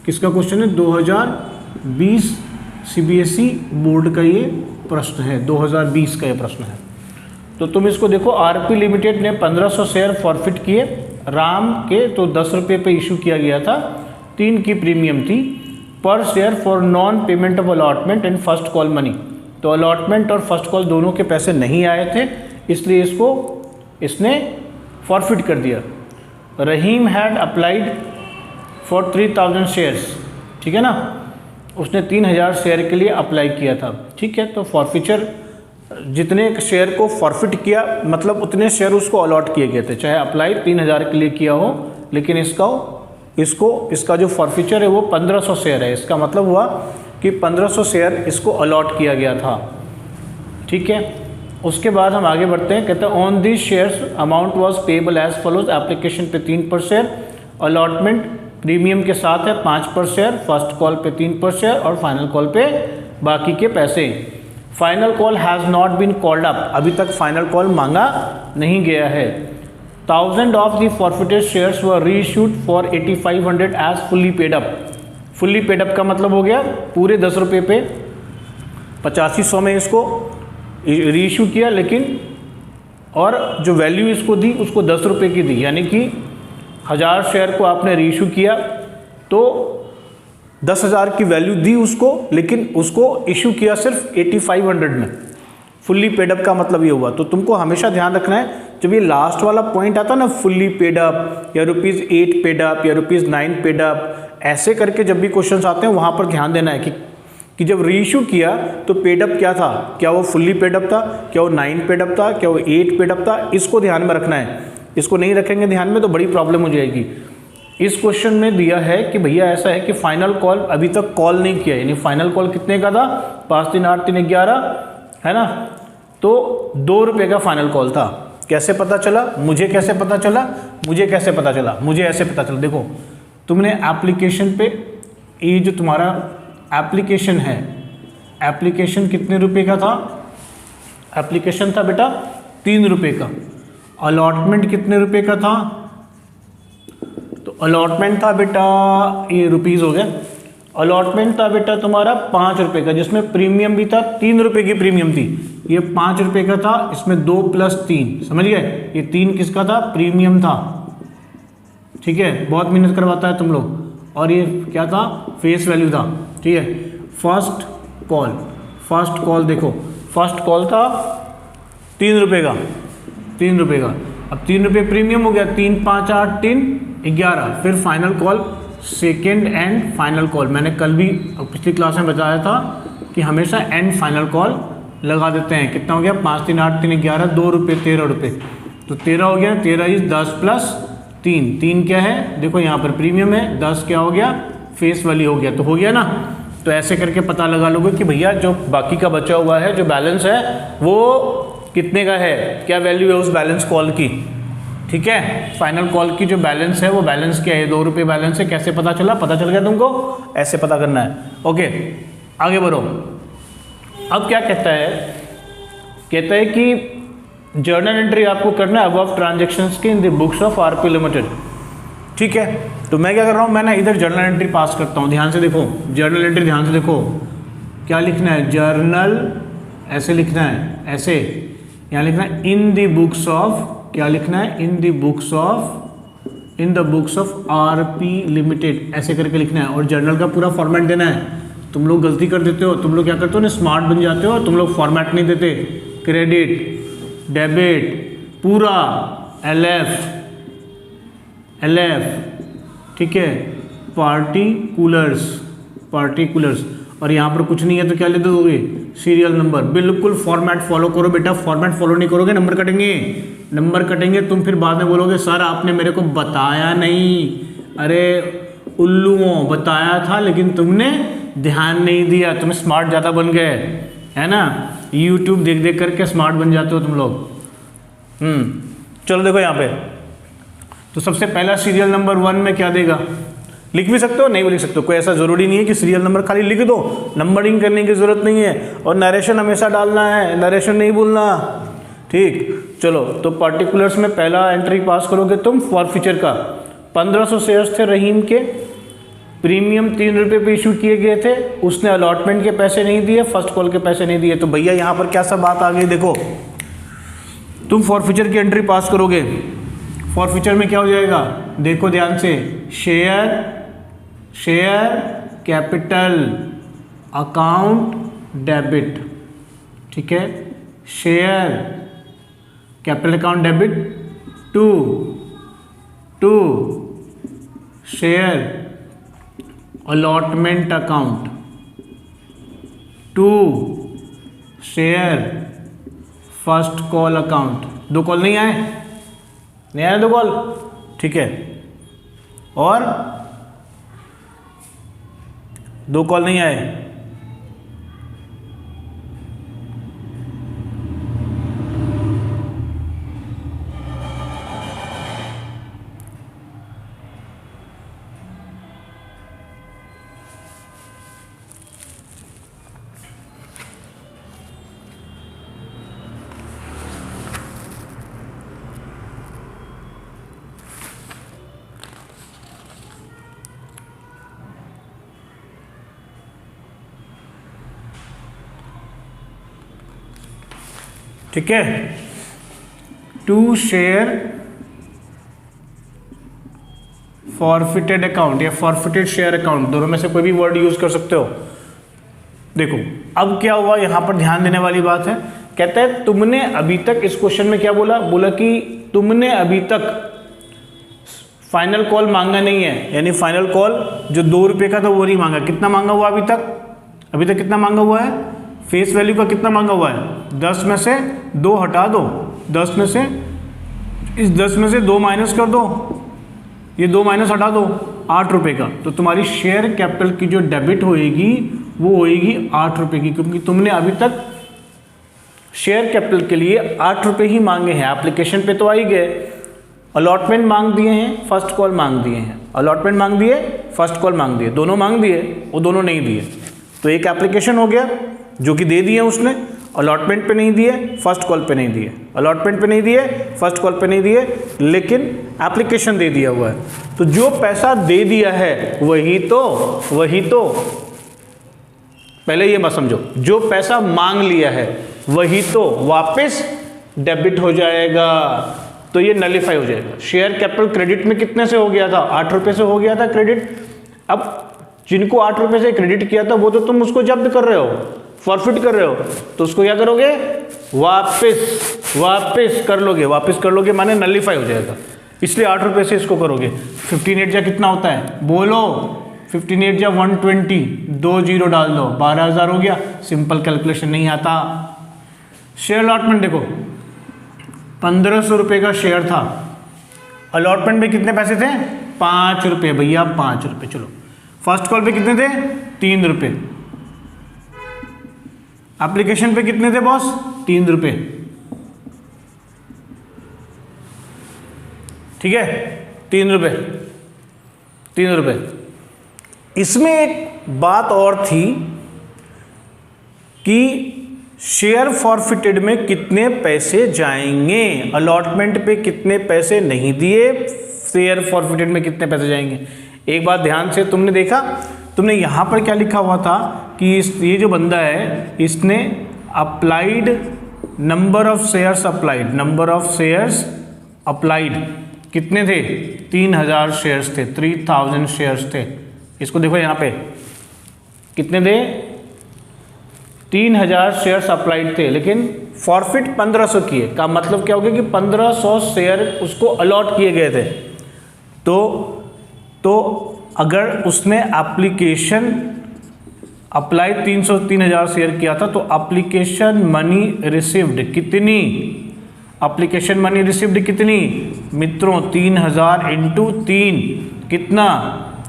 किसका क्वेश्चन है? 2020 सीबीएसई बोर्ड का ये प्रश्न है, 2020 का ये प्रश्न है। तो तुम इसको देखो, आरपी लिमिटेड ने 1500 शेयर फॉरफिट किए, राम के तो 10 रुपये पे इशू किया गया था, 3 की प्रीमियम थी पर share for non payment of allotment and first call money. तो अलॉटमेंट और फर्स्ट कॉल दोनों के पैसे नहीं आए थे, इसलिए इसने फॉरफिट कर दिया। रहीम हैड अप्लाइड फॉर 3000 शेयर्स, ठीक है ना, उसने 3000 शेयर के लिए अप्लाई किया था, ठीक है। तो फॉरफिचर, जितने शेयर को फॉरफिट किया मतलब उतने शेयर उसको अलॉट किए गए थे, चाहे अप्लाई 3000 के लिए किया हो, लेकिन इसका जो फॉरफिचर है वो 1500 शेयर है। इसका मतलब हुआ कि 1500 शेयर इसको अलॉट किया गया था, ठीक है। उसके बाद हम आगे बढ़ते हैं, कहते हैं on this shares amount was payable as follows. Application पे 3 पर शेयर, अलॉटमेंट प्रीमियम के साथ है 5 पर शेयर, फर्स्ट कॉल पे 3 पर शेयर और फाइनल कॉल पे बाकी के पैसे। Final call has not been called up, अभी तक फाइनल कॉल मांगा नहीं गया है। 1000 of the forfeited shares were reissued for 8500 as fully paid up. Fully paid up का मतलब हो गया पूरे 10 रुपये पे 8500 में इसको रीइश्यू किया, लेकिन और जो वैल्यू इसको दी उसको 10 रुपये की दी, यानी कि 1000 शेयर को आपने रीइश्यू किया तो 10,000 की वैल्यू दी उसको, लेकिन उसको इशू किया सिर्फ 8500 में। फुल्ली पेडअप का मतलब ये हुआ। तो तुमको हमेशा ध्यान रखना है, जब ये लास्ट वाला पॉइंट आता ना, फुल्ली पेडअप या ₹8 पेडअप या ₹9 पेडअप, ऐसे करके जब भी क्वेश्चंस आते हैं वहाँ पर ध्यान देना है कि जब रीइश्यू किया तो पेडअप क्या था, क्या वो फुल्ली पेडअप था, क्या वो 9 पेडअप था, क्या वो 8 पेडअप था, इसको ध्यान में रखना है। इसको नहीं रखेंगे ध्यान में तो बड़ी प्रॉब्लम हो जाएगी। इस क्वेश्चन में दिया है कि भैया ऐसा है कि फाइनल कॉल अभी तक कॉल नहीं किया, यानी फाइनल कॉल कितने का था, 5 3 8 3 11 है ना, तो 2 रुपये का फाइनल कॉल था। कैसे पता चला? मुझे कैसे पता चला? मुझे ऐसे पता चला। देखो तुमने एप्लीकेशन पे, ये जो तुम्हारा एप्लीकेशन है, एप्लीकेशन कितने रुपए का था? एप्लीकेशन था बेटा 3 रुपये का। अलॉटमेंट कितने रुपए का था? तो अलॉटमेंट था बेटा, ये रुपीज़ हो गया, अलॉटमेंट था बेटा तुम्हारा 5 रुपये का, जिसमें प्रीमियम भी था, 3 रुपये की प्रीमियम थी। ये 5 रुपये का था, इसमें 2 + 3, समझ गए? ये 3 किसका था? प्रीमियम था, ठीक है, बहुत मेहनत करवाता है तुम लोग। और ये क्या था? फेस वैल्यू था, ठीक है। फर्स्ट कॉल देखो, फर्स्ट कॉल था 3 रुपये का, 3 रुपये का। अब 3 रुपये प्रीमियम हो गया, 3 5 8 3 11, फिर final call, second and final call. मैंने कल भी पिछली क्लास में बताया था कि हमेशा एंड फाइनल कॉल लगा देते हैं। कितना हो गया? 5 3 8 3 11, 2 रुपये 13 रुपये, तो 13 हो गया। 13 इज 10 + 3, 3 क्या है? देखो यहाँ पर प्रीमियम है, 10 क्या हो गया? फेस वैल्यू हो गया, तो हो गया ना। तो ऐसे करके पता लगा लोगे कि भैया जो बाकी का बचा हुआ है, जो बैलेंस है वो कितने का है, क्या वैल्यू है उस बैलेंस कॉल की, ठीक है। फाइनल कॉल की जो बैलेंस है वो बैलेंस क्या है? 2 रुपये बैलेंस है। कैसे पता चला? पता चल गया तुमको? ऐसे पता करना है। ओके, आगे बढ़ो। अब क्या कहता है? कहता है कि जर्नल एंट्री आपको करना है अबव ट्रांजेक्शन्स के in the books of RP limited, ठीक है। तो मैं क्या कर रहा हूँ, मैं ना इधर जर्नल एंट्री पास करता हूँ। ध्यान से देखो, जर्नल एंट्री ध्यान से देखो, क्या लिखना है? जर्नल, ऐसे लिखना है, ऐसे यहाँ लिखना है इन द बुक्स ऑफ, क्या लिखना है? In the books of RP limited, ऐसे करके लिखना है। और जर्नल का पूरा फॉर्मेट देना है। तुम लोग गलती कर देते हो, तुम लोग क्या करते हो ना, स्मार्ट बन जाते हो, तुम लोग फॉर्मेट नहीं देते। क्रेडिट, डेबिट, पूरा LF, ठीक है, पार्टिकुलर्स और यहाँ पर कुछ नहीं है तो क्या ले दोगे, सीरियल नंबर। बिल्कुल फॉर्मेट फॉलो करो बेटा, फॉर्मेट फॉलो नहीं करोगे नंबर कटेंगे। तुम फिर बाद में बोलोगे सर आपने मेरे को बताया नहीं। अरे उल्लुओं, बताया था लेकिन तुमने ध्यान नहीं दिया, तुम स्मार्ट ज़्यादा बन गए, है ना। यूट्यूब देख देख करके स्मार्ट बन जाते हो तुम लोग। चलो देखो यहाँ पे, तो सबसे पहला सीरियल नंबर 1 में क्या देगा, लिख भी सकते हो नहीं भी लिख सकते हो, कोई ऐसा ज़रूरी नहीं है कि सीरियल नंबर खाली लिख दो, नंबरिंग करने की ज़रूरत नहीं है। और नरेशन हमेशा डालना है, नरेशन नहीं भूलना, ठीक। चलो तो पार्टिकुलर्स में पहला एंट्री पास करोगे तुम फॉरफीचर का। 1500 शेयर्स थे रहीम के, प्रीमियम 3 रुपये पे इशू किए गए थे, उसने अलॉटमेंट के पैसे नहीं दिए, फर्स्ट कॉल के पैसे नहीं दिए। तो भैया यहाँ पर क्या सा बात आ गई, देखो तुम फॉरफीचर की एंट्री पास करोगे। फॉरफीचर में क्या हो जाएगा, देखो ध्यान से, शेयर कैपिटल अकाउंट डेबिट, ठीक है। Share capital account debit to share allotment account to share first call account. 2 call नहीं आए, 2 कॉल, ठीक है। और 2 कॉल नहीं आए, ठीक है। टू शेयर फॉरफिटेड अकाउंट या फॉरफिटेड शेयर अकाउंट, दोनों में से कोई भी वर्ड यूज कर सकते हो। देखो अब क्या हुआ, यहां पर ध्यान देने वाली बात है। कहता है तुमने अभी तक, इस क्वेश्चन में क्या बोला कि तुमने अभी तक फाइनल कॉल मांगा नहीं है, यानी फाइनल कॉल जो 2 रुपये का था वो नहीं मांगा। कितना मांगा हुआ अभी तक कितना मांगा हुआ है, फेस वैल्यू का कितना मांगा हुआ है, 10 में से 2 हटा दो, 10 में से, इस 10 में से 2 माइनस कर दो, ये 2 माइनस हटा दो, 8 रुपये का। तो तुम्हारी शेयर कैपिटल की जो डेबिट होएगी वो होएगी 8 रुपये की, क्योंकि तुमने अभी तक शेयर कैपिटल के लिए 8 रुपये ही मांगे हैं। एप्लीकेशन पे तो आ ही गए, अलॉटमेंट मांग दिए हैं, फर्स्ट कॉल मांग दिए हैं, अलॉटमेंट मांग दिए, फर्स्ट कॉल मांग दिए, दोनों मांग दिए, वो दोनों नहीं दिए। तो एक एप्लीकेशन हो गया जो कि दे दिए उसने, अलॉटमेंट पे नहीं दिए, फर्स्ट कॉल पे नहीं दिए, अलॉटमेंट पे नहीं दिए, फर्स्ट कॉल पे नहीं दिए, लेकिन एप्लीकेशन दे दिया हुआ है। तो जो पैसा दे दिया है वही तो पहले ये मत समझो, जो पैसा मांग लिया है वही तो वापस डेबिट हो जाएगा, तो ये नलिफाई हो जाएगा। शेयर कैपिटल क्रेडिट में कितने से हो गया था, 8 रुपये से हो गया था क्रेडिट। अब जिनको 8 रुपये से क्रेडिट किया था वो तो तुम उसको जब्त कर रहे हो, फॉरफिट कर रहे हो, तो उसको क्या करोगे, वापस कर लोगे माने नलिफाई हो जाएगा, इसलिए 8 रुपये से इसको करोगे। 15 जा कितना होता है बोलो, 15 जा 120, 2 जीरो डाल दो, 12,000 हो गया। सिंपल कैलकुलेशन नहीं आता। शेयर अलॉटमेंट देखो, 1500 रुपये का शेयर था, अलॉटमेंट में कितने पैसे थे, 5 रुपये भैया, 5 रुपये। चलो फर्स्ट कॉल पे कितने थे, 3 रुपये, एप्लीकेशन पे कितने थे बॉस, 3 रुपये, ठीक है, 3 रुपये। इसमें एक बात और थी कि शेयर फॉरफिटेड में कितने पैसे जाएंगे, अलॉटमेंट पे कितने पैसे नहीं दिए, शेयर फॉरफिटेड में कितने पैसे जाएंगे। एक बात ध्यान से तुमने देखा, तुमने यहाँ पर क्या लिखा हुआ था कि ये जो बंदा है इसने applied number of shares applied कितने थे, 3000 शेयर्स थे, 3000 शेयर्स थे। इसको देखो यहाँ पे कितने थे, 3000 शेयर्स अप्लाइड थे, लेकिन फॉरफिट 1500 किए। का मतलब क्या हो गया कि 1500 शेयर उसको अलॉट किए गए थे। तो अगर उसने एप्लीकेशन अप्लाई 3,000 शेयर किया था तो एप्लीकेशन मनी रिसीव्ड कितनी, एप्लीकेशन मनी रिसीव्ड कितनी मित्रों 3,000 इंटू 3 कितना,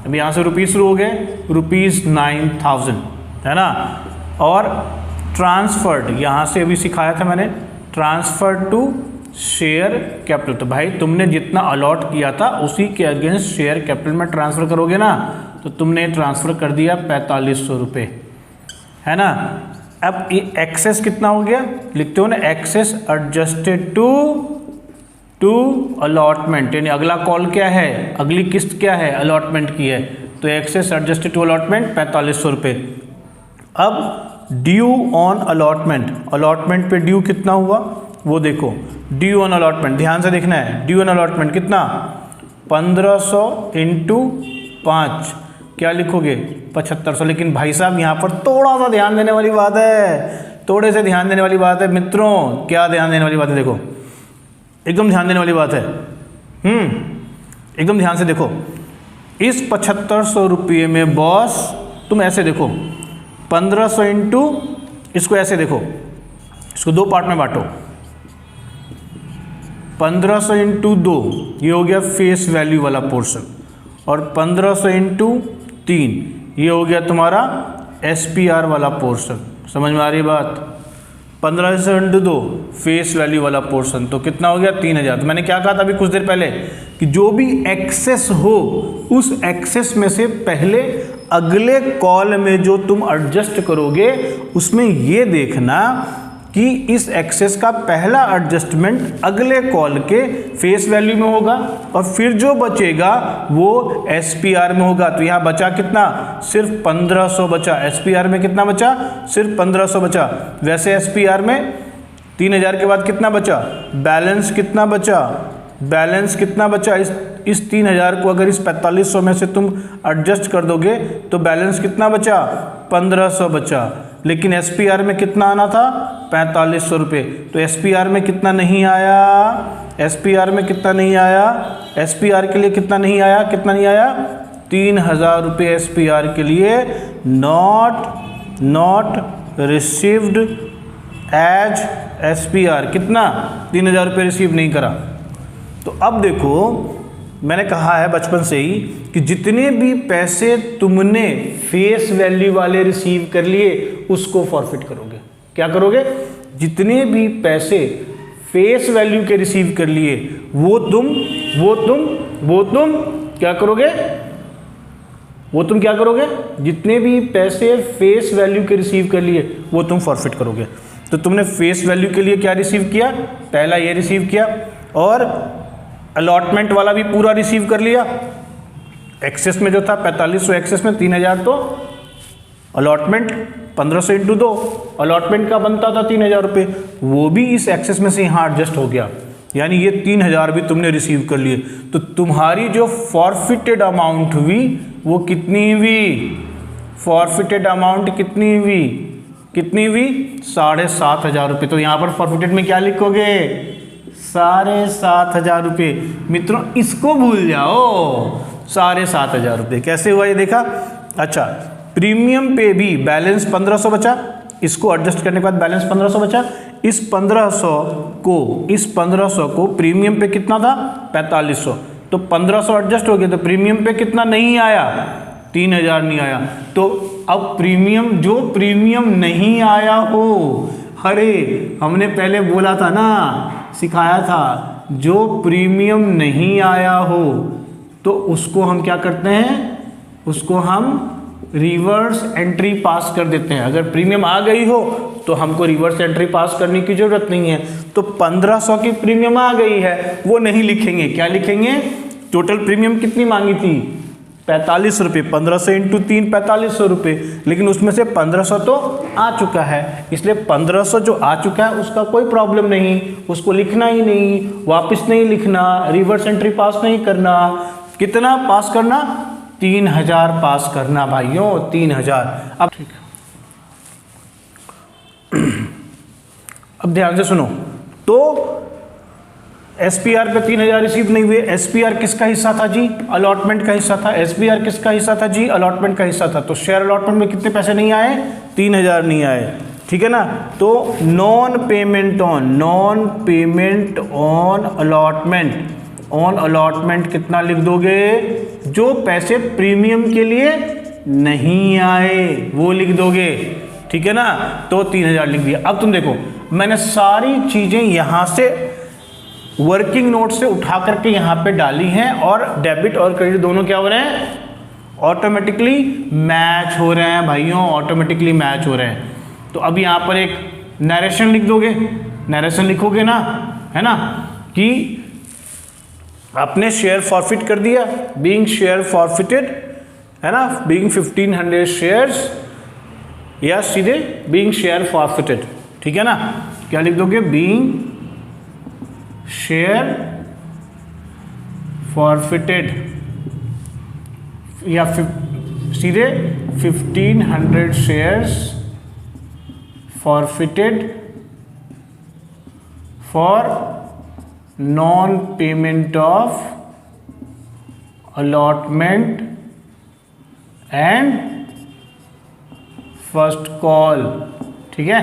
अब यहाँ से रुपीज़ शुरू हो गए, ₹9,000 है ना। और ट्रांसफर्ड यहाँ से अभी सिखाया था मैंने, ट्रांसफर टू शेयर कैपिटल, तो भाई तुमने जितना अलॉट किया था उसी के अगेंस्ट शेयर कैपिटल में ट्रांसफ़र करोगे ना, तो तुमने ट्रांसफ़र कर दिया 4,500 रुपये, है ना। अब एक्सेस कितना हो गया, लिखते हो ना, एक्सेस एडजस्टेड टू अलॉटमेंट, यानी अगला कॉल क्या है, अगली किस्त क्या है, अलॉटमेंट की है, तो एक्सेस एडजस्टेड टू अलॉटमेंट 4,500 रुपये। अब ड्यू ऑन अलॉटमेंट, अलॉटमेंट पे ड्यू कितना हुआ वो देखो, ड्यू ऑन अलॉटमेंट ध्यान से देखना है, ड्यू ऑन अलॉटमेंट कितना 1500 इंटू 5 क्या लिखोगे 7500। लेकिन भाई साहब यहाँ पर थोड़ा सा ध्यान देने वाली बात है, थोड़े से ध्यान देने वाली बात है मित्रों। क्या ध्यान देने वाली बात है, देखो एकदम ध्यान देने वाली बात है, एकदम ध्यान से देखो। इस 7500 रुपये में बॉस तुम ऐसे देखो 1500 इंटू, इसको ऐसे देखो, इसको दो पार्ट में बांटो, 1500 इंटू 2 ये हो गया फेस वैल्यू वाला पोर्शन, और 1500 इंटू 3 ये हो गया तुम्हारा SPR वाला पोर्शन। समझ में आ रही बात, 1500 इंटू 2 फेस वैल्यू वाला पोर्शन, तो कितना हो गया 3,000। तो मैंने क्या कहा था अभी कुछ देर पहले कि जो भी एक्सेस हो उस एक्सेस में से पहले अगले कॉल में जो तुम एडजस्ट करोगे उसमें ये देखना कि इस एक्सेस का पहला एडजस्टमेंट अगले कॉल के फेस वैल्यू में होगा और फिर जो बचेगा वो SPR में होगा। तो यहाँ बचा कितना, सिर्फ 1500 बचा, SPR में कितना बचा, सिर्फ 1500 बचा। वैसे SPR में 3,000 के बाद कितना बचा, बैलेंस कितना बचा, बैलेंस कितना बचा, इस 3,000 को अगर इस 4,500 में से तुम एडजस्ट कर दोगे तो बैलेंस कितना बचा, 1500 बचा। लेकिन SPR में कितना आना था, 4,500 रुपये, तो SPR में कितना नहीं आया, SPR में कितना नहीं आया, SPR के लिए कितना नहीं आया, कितना नहीं आया, 3,000 रुपये SPR के लिए नॉट रिसीव्ड एज SPR, कितना 3,000 रुपये रिसीव नहीं करा। तो अब देखो मैंने कहा है बचपन से ही कि जितने भी पैसे तुमने फेस वैल्यू वाले रिसीव कर लिए उसको फॉरफिट करोगे। क्या करोगे, जितने भी पैसे फेस वैल्यू के रिसीव कर लिए वो तुम क्या करोगे, वो तुम क्या करोगे, जितने भी पैसे फेस वैल्यू के रिसीव कर लिए वो तुम फॉरफिट करोगे। तो तुमने फेस वैल्यू के लिए क्या रिसीव किया, पहला ये रिसीव किया, और अलॉटमेंट वाला भी पूरा रिसीव कर लिया। एक्सेस में जो था 4,500 एक्सेस में 3,000, तो अलॉटमेंट 1500 इंटू 2 अलॉटमेंट का बनता था 3,000 रुपये, वो भी इस एक्सेस में से यहाँ एडजस्ट हो गया, यानी ये 3,000 भी तुमने रिसीव कर लिए। तो तुम्हारी जो फॉरफिटेड अमाउंट हुई वो कितनी हुई, फॉरफिटेड अमाउंट कितनी हुई, 7,500 रुपये। तो यहाँ पर फॉरफिटेड में क्या लिखोगे, 7,500 रुपये। मित्रों इसको भूल जाओ, 7,500 रुपये कैसे हुआ ये देखा। अच्छा, प्रीमियम पे भी बैलेंस 1500 बचा, इसको एडजस्ट करने के बाद बैलेंस 1500 बचा। इस 1500 को प्रीमियम पे कितना था 4,500, तो 1500 एडजस्ट हो गया, तो प्रीमियम पे कितना नहीं आया, 3,000 नहीं आया। तो अब प्रीमियम, जो प्रीमियम नहीं आया हो, अरे हमने पहले बोला था ना, सिखाया था, जो प्रीमियम नहीं आया हो तो उसको हम क्या करते हैं, उसको हम रिवर्स एंट्री पास कर देते हैं। अगर प्रीमियम आ गई हो तो हमको रिवर्स एंट्री पास करने की जरूरत नहीं है। तो 1500 की प्रीमियम आ गई है, वो नहीं लिखेंगे, क्या लिखेंगे, टोटल प्रीमियम कितनी मांगी थी 45 रुपये, 1500 इंटू 3 4,500 रुपये, लेकिन उसमें से 1500 तो आ चुका है, इसलिए 1500 जो आ चुका है उसका कोई प्रॉब्लम नहीं, उसको लिखना ही नहीं, वापस नहीं लिखना, रिवर्स एंट्री पास नहीं करना। कितना पास करना, 3,000 पास करना भाइयों, 3,000। अब ठीक है, अब ध्यान से सुनो, तो SPR पे 3000 रिसीव नहीं हुए। SPR किसका हिस्सा था जी? अलॉटमेंट का हिस्सा था। SPR किसका हिस्सा था जी? अलॉटमेंट का हिस्सा था। तो शेयर अलॉटमेंट में कितने पैसे नहीं आए? 3000 नहीं आए, ठीक है ना। तो नॉन पेमेंट ऑन अलॉटमेंट कितना लिख दोगे? जो पैसे प्रीमियम के लिए नहीं आए वो लिख दोगे, ठीक है ना। तो 3000 लिख दिया। अब तुम देखो, मैंने सारी चीजें यहां से वर्किंग नोट से उठा करके यहां पे डाली हैं और डेबिट और क्रेडिट दोनों क्या हो रहे हैं? ऑटोमेटिकली मैच हो रहे हैं भाइयों, ऑटोमेटिकली मैच हो रहे हैं। तो अब यहां पर एक नरेशन लिख दोगे, नरेशन लिखोगे ना, है ना, कि आपने शेयर फॉरफिट कर दिया, बीइंग शेयर फॉरफिटेड, है ना, बीइंग 1500 शेयर्स, या सीधे बीइंग शेयर फॉरफिटेड, ठीक है ना। क्या लिख दोगे? बीइंग शेयर फॉरफिटेड, या सीधे 1500 shares forfeited for non payment of allotment and first call, ठीक है।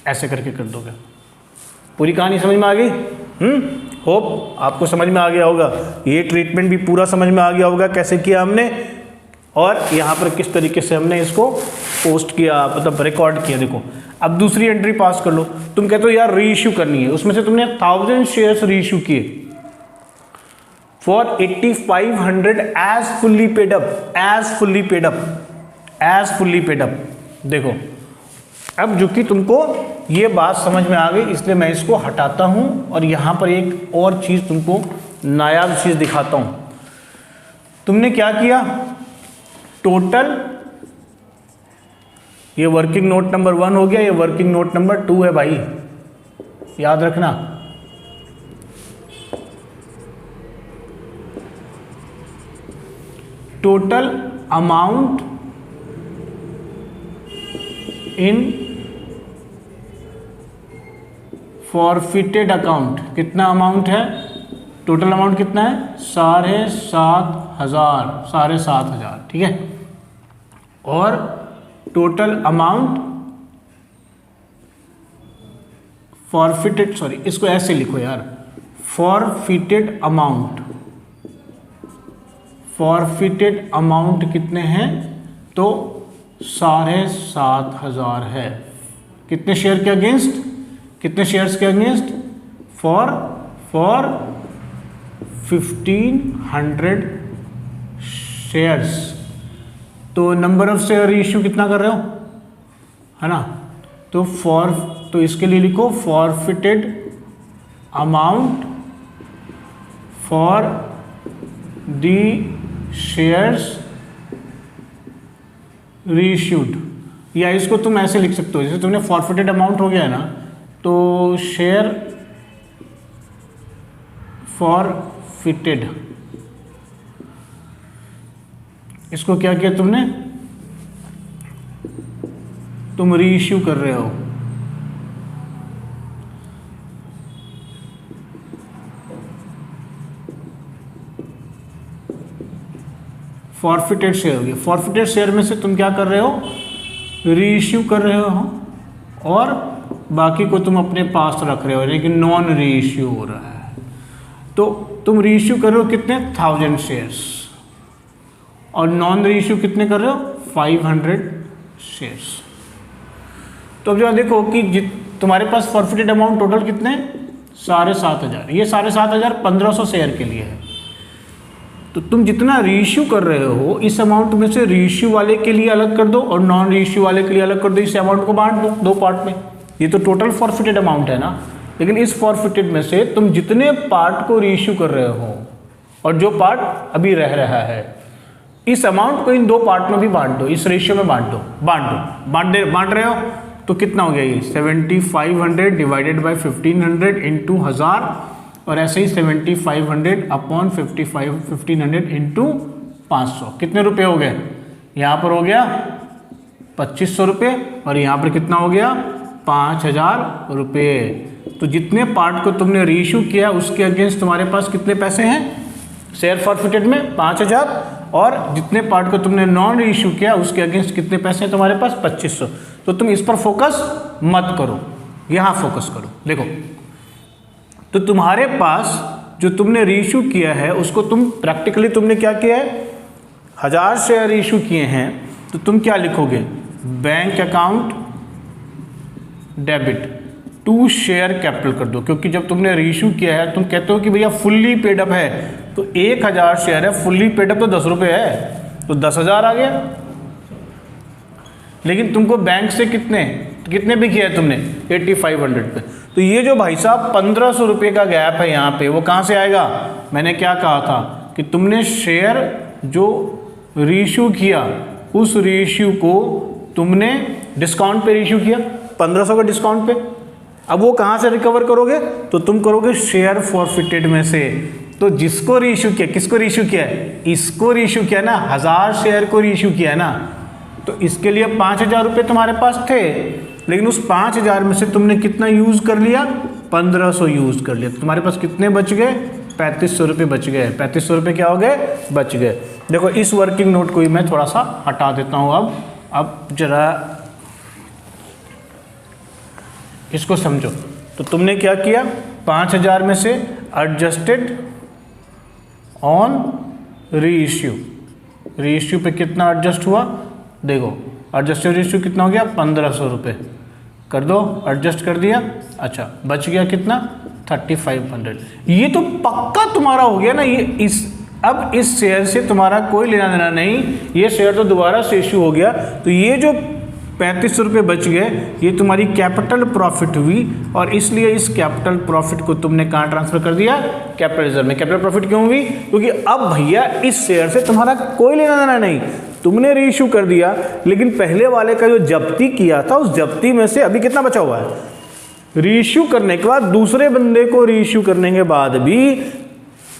ऐसे करके कर दोगे। पूरी कहानी समझ में आ गई? होप आपको समझ में आ गया होगा। ये ट्रीटमेंट भी पूरा समझ में आ गया होगा, कैसे किया हमने और यहाँ पर किस तरीके से हमने इसको पोस्ट किया, मतलब रिकॉर्ड किया। देखो अब दूसरी एंट्री पास कर लो। तुम कहते हो यार री इश्यू करनी है, उसमें से तुमने 1000 शेयर्स री इश्यू किए for 8500 as fully paid up. देखो अब जो कि तुमको ये बात समझ में आ गई, इसलिए मैं इसको हटाता हूं और यहां पर एक और चीज तुमको नायाब चीज दिखाता हूं। तुमने क्या किया? टोटल, ये वर्किंग नोट नंबर 1 हो गया, ये वर्किंग नोट नंबर 2 है भाई, याद रखना। Total amount in forfeited account, कितना अमाउंट है? टोटल अमाउंट कितना है? 7,500, ठीक है। और टोटल अमाउंट फॉरफिटेड, सॉरी इसको ऐसे लिखो यार, फॉरफिटेड अमाउंट कितने हैं? तो 7,500 है। कितने शेयर के अगेंस्ट? कितने शेयर्स के अगेंस्ट? For 1500 shares. तो नंबर ऑफ शेयर इश्यू कितना कर रहे हो, है ना। तो इसके लिए लिखो forfeited amount for the shares reissued, या इसको तुम ऐसे लिख सकते हो, जैसे तुमने फॉरफिटेड अमाउंट हो गया है ना, तो शेयर फॉरफिटेड, इसको क्या किया तुमने? तुम रीइश्यू कर रहे हो। फॉरफिटेड शेयर हो गया। फॉरफिटेड शेयर में से तुम क्या कर रहे हो? रीइश्यू कर रहे हो, और बाकी को तुम अपने पास रख रहे हो, लेकिन नॉन रीइश्यू हो रहा है। तो तुम रीइश्यू कर रहे हो कितने? 1000 शेयर्स, और नॉन रीइश्यू कितने कर रहे हो? 500 शेयर्स। तो अब जो देखो कि तुम्हारे पास फॉरफिटेड अमाउंट टोटल कितने? 7,500। ये 7,500 1500 शेयर के लिए है। तो तुम जितना रीइश्यू कर रहे हो, इस अमाउंट में से रीइश्यू वाले के लिए अलग कर दो और नॉन रीइश्यू वाले के लिए अलग कर दो। इस अमाउंट को बांट दो 2 पार्ट में। ये तो टोटल फॉरफिटेड अमाउंट है ना, लेकिन इस फॉरफिटेड में से तुम जितने पार्ट को रीइश्यू कर रहे हो और जो पार्ट अभी रह रहा है, इस अमाउंट को इन 2 पार्ट में भी बांट दो, इस रेशियो में बांट रहे हो। तो कितना हो गया ये? 7500 डिवाइडेड बाई 1500 इंटू 1000, और ऐसे ही 7500 अपॉन 1500 इंटू 500। कितने रुपए हो गए? यहाँ पर हो गया 2500 रुपये, और यहाँ पर कितना हो गया? 5000 रुपये। तो जितने पार्ट को तुमने रीइश्यू किया उसके अगेंस्ट तुम्हारे पास कितने पैसे हैं शेयर फॉरफिटेड में 5000, और जितने पार्ट को तुमने नॉन रीइश्यू किया उसके अगेंस्ट कितने पैसे हैं तुम्हारे पास 2500। तो तुम इस पर फोकस मत करो, यहाँ फोकस करो। देखो तो तुम्हारे पास जो तुमने रीइश्यू किया है उसको तुम प्रैक्टिकली तुमने क्या किया है 1000 शेयर इशू किए हैं, तो तुम क्या लिखोगे bank account debit to share capital कर दो, क्योंकि जब तुमने रीइश्यू किया है तुम कहते हो कि भैया फुल्ली पेड अप है, तो 1000 शेयर है, फुल्ली पेड अप तो 10 रुपये है, तो 10,000 आ गया। लेकिन तुमको बैंक से कितने भी किया है तुमने 8500 पे, तो ये जो भाई साहब 1500 रुपये का गैप है यहाँ पे, वो कहाँ से आएगा। मैंने क्या कहा था कि तुमने शेयर जो रीइश्यू किया उस रीइश्यू को तुमने डिस्काउंट पे रीइश्यू किया 1500 का डिस्काउंट पे, अब वो कहाँ से रिकवर करोगे, तो तुम करोगे शेयर फॉरफिटेड में से। तो जिसको रीइश्यू किया, किसको रीइश्यू किया है, इसको रीइश्यू किया ना, 1000 शेयर को रीइश्यू किया है ना, तो इसके लिए 5000 रुपये तुम्हारे पास थे, लेकिन उस 5000 में से तुमने कितना यूज कर लिया 1500 यूज कर लिया, तो तुम्हारे पास कितने बच गए 3500 रुपये बच गए। 3500 रुपये क्या हो गए बच गए। देखो इस वर्किंग नोट को भी मैं थोड़ा सा हटा देता हूँ। अब जरा इसको समझो। तो तुमने क्या किया 5000 में से एडजस्टेड ऑन रीइश्यू, रीइश्यू पे कितना एडजस्ट हुआ, देखो एडजस्टेड रीइश्यू कितना हो गया 1500 रुपये, कर दो एडजस्ट कर दिया, अच्छा बच गया कितना 3500। ये तो पक्का तुम्हारा हो गया ना। ये अब इस शेयर से तुम्हारा कोई लेना देना नहीं, ये शेयर तो दोबारा से इश्यू हो गया, तो ये जो 3500 रुपये बच गए ये तुम्हारी कैपिटल प्रॉफिट हुई, और इसलिए इस कैपिटल प्रॉफिट को तुमने कहाँ ट्रांसफर कर दिया कैपिटल रिजर्व में। कैपिटल प्रॉफिट क्यों हुई, क्योंकि अब भैया इस शेयर से तुम्हारा कोई लेना देना नहीं, तुमने रीइश्यू कर दिया, लेकिन पहले वाले का जो जब्ती किया था उस जब्ती में से अभी कितना बचा हुआ है, रीइश्यू करने के बाद दूसरे बंदे को रीइश्यू करने के बाद भी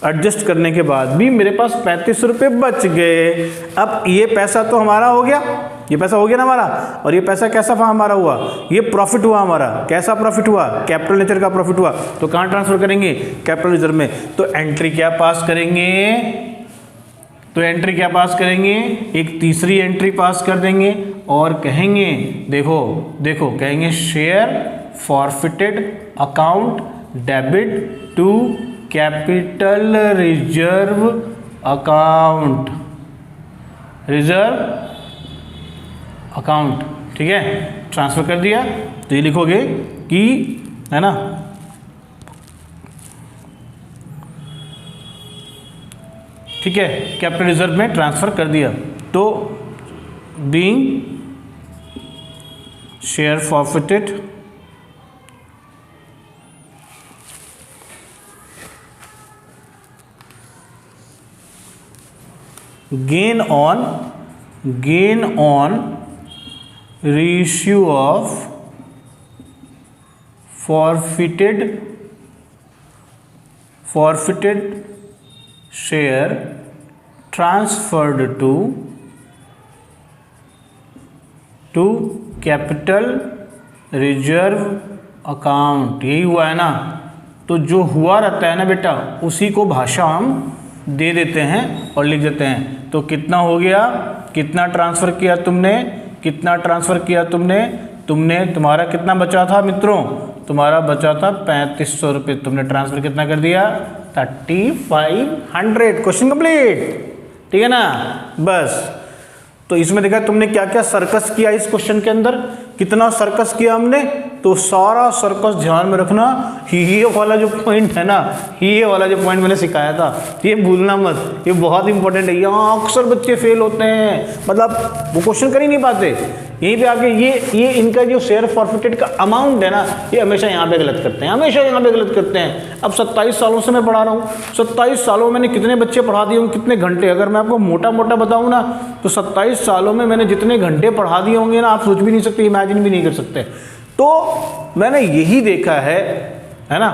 एडजस्ट करने के बाद भी मेरे पास 3500 रुपये बच गए। अब ये पैसा तो हमारा हो गया, ये पैसा हो गया ना हमारा, और ये पैसा कैसा हमारा हुआ, ये प्रॉफिट हुआ हमारा। कैसा प्रॉफिट हुआ, कैपिटल नेचर का प्रॉफिट हुआ, तो कहाँ ट्रांसफर करेंगे कैपिटल रिजर्व में। तो एंट्री क्या पास करेंगे, तो एंट्री क्या पास करेंगे, एक तीसरी एंट्री पास कर देंगे और कहेंगे देखो देखो कहेंगे share forfeited account debit to capital reserve account, reserve account, ठीक है, ट्रांसफर कर दिया। तो ये लिखोगे कि है ना, ठीक है, कैपिटल रिजर्व में ट्रांसफर कर दिया। तो being share forfeited gain on reissue of forfeited share transferred to capital reserve account। यही हुआ है ना। तो जो हुआ रहता है ना बेटा उसी को भाषा हम दे देते हैं और लिख देते हैं। तो कितना हो गया, कितना ट्रांसफ़र किया तुमने, कितना ट्रांसफ़र किया तुमने तुम्हारा कितना बचा था मित्रों, तुम्हारा बचा था 3500 रुपये, तुमने ट्रांसफ़र कितना कर दिया 3500। क्वेश्चन कंप्लीट, ठीक है ना। बस तो इसमें देखा तुमने क्या क्या सर्कस किया इस क्वेश्चन के अंदर, कितना सर्कस किया हमने। तो सारा सर्कस ध्यान में रखना, ये वाला जो पॉइंट है ना, ये वाला जो पॉइंट मैंने सिखाया था ये भूलना मत, ये बहुत इंपॉर्टेंट है। यहाँ अक्सर बच्चे फेल होते हैं, मतलब वो क्वेश्चन कर ही नहीं पाते। यहीं पे आके ये इनका जो शेयर फॉरफिटेड का अमाउंट है ना, ये हमेशा यहाँ पे गलत करते हैं, हमेशा यहाँ पे गलत करते हैं। अब 27 सालों से मैं पढ़ा रहा हूँ, 27 सालों में मैंने कितने बच्चे पढ़ा दिए होंगे, कितने घंटे। अगर मैं आपको मोटा मोटा बताऊँ ना तो 27 सालों में मैंने जितने घंटे पढ़ा दिए होंगे ना, आप सोच भी नहीं सकते, इमेजिन भी नहीं कर सकते। तो मैंने यही देखा है ना,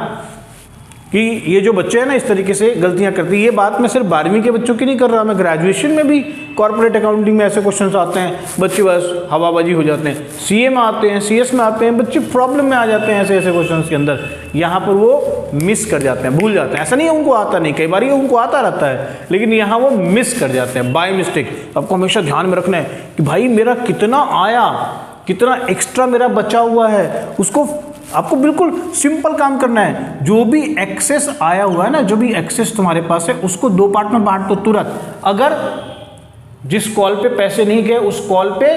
कि ये जो बच्चे हैं ना इस तरीके से गलतियां करते हैं। ये बात मैं सिर्फ 12वीं के बच्चों की नहीं कर रहा, मैं ग्रेजुएशन में भी कॉर्पोरेट अकाउंटिंग में ऐसे क्वेश्चंस आते हैं, बच्चे बस हवाबाजी हो जाते हैं। सीए में आते हैं, सीएस में आते हैं, बच्चे प्रॉब्लम में आ जाते हैं ऐसे ऐसे क्वेश्चंस के अंदर। यहाँ पर वो मिस कर जाते हैं, भूल जाते हैं। ऐसा नहीं है उनको आता नहीं, कई बार ये उनको आता रहता है, लेकिन यहाँ वो मिस कर जाते हैं बाय मिस्टेक। आपको हमेशा ध्यान में रखना है कि भाई मेरा कितना आया, कितना एक्स्ट्रा मेरा बचा हुआ है, उसको आपको बिल्कुल सिंपल काम करना है। जो भी एक्सेस आया हुआ है ना, जो भी एक्सेस तुम्हारे पास है, उसको दो पार्ट में बांट दो तुरंत। अगर जिस कॉल पे पैसे नहीं गए उस कॉल पे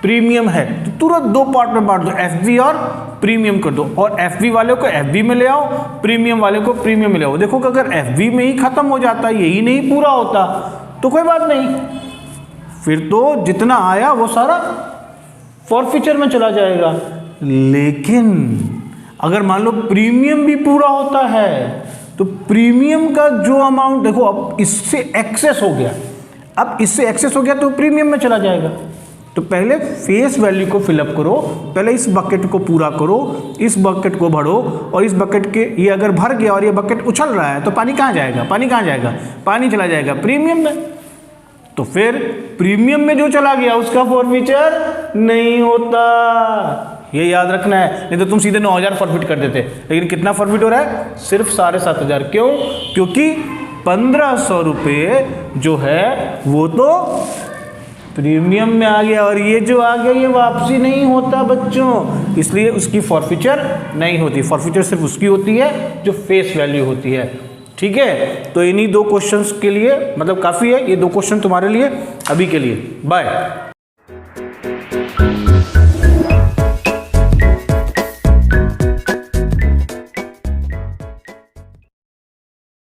प्रीमियम है तो तुरंत दो पार्ट में बांट दो, एफबी और प्रीमियम कर दो। और एफबी वाले को एफबी में ले आओ, प्रीमियम वाले को प्रीमियम में ले आओ। देखो कि अगर एफबी में ही खत्म हो जाता, यही नहीं पूरा होता, तो कोई बात नहीं, फिर तो जितना आया वो सारा फॉरफीचर में चला जाएगा। लेकिन अगर मान लो प्रीमियम भी पूरा होता है तो प्रीमियम का जो अमाउंट, देखो अब इससे एक्सेस हो गया, अब इससे एक्सेस हो गया तो प्रीमियम में चला जाएगा। तो पहले फेस वैल्यू को फिलअप करो, पहले इस बकेट को पूरा करो, इस बकेट को भरो, और इस बकेट के ये अगर भर गया और ये बकेट उछल रहा है तो पानी कहाँ जाएगा, पानी कहाँ जाएगा, पानी चला जाएगा प्रीमियम में। तो फिर प्रीमियम में जो चला गया उसका फॉरफीचर नहीं होता, ये याद रखना है। नहीं तो तुम सीधे 9,000 फॉरफिट कर देते, लेकिन कितना फॉरफिट हो रहा है, सिर्फ 7,500। क्यों? क्योंकि 1,500 रुपये जो है वो तो प्रीमियम में आ गया, और ये जो आ गया ये वापसी नहीं होता बच्चों, इसलिए उसकी फॉरफीचर नहीं होती। फॉरफीचर सिर्फ उसकी होती है जो फेस वैल्यू होती है। ठीक है, तो इन्हीं दो क्वेश्चंस के लिए मतलब काफ़ी है, ये दो क्वेश्चन तुम्हारे लिए अभी के लिए। बाय।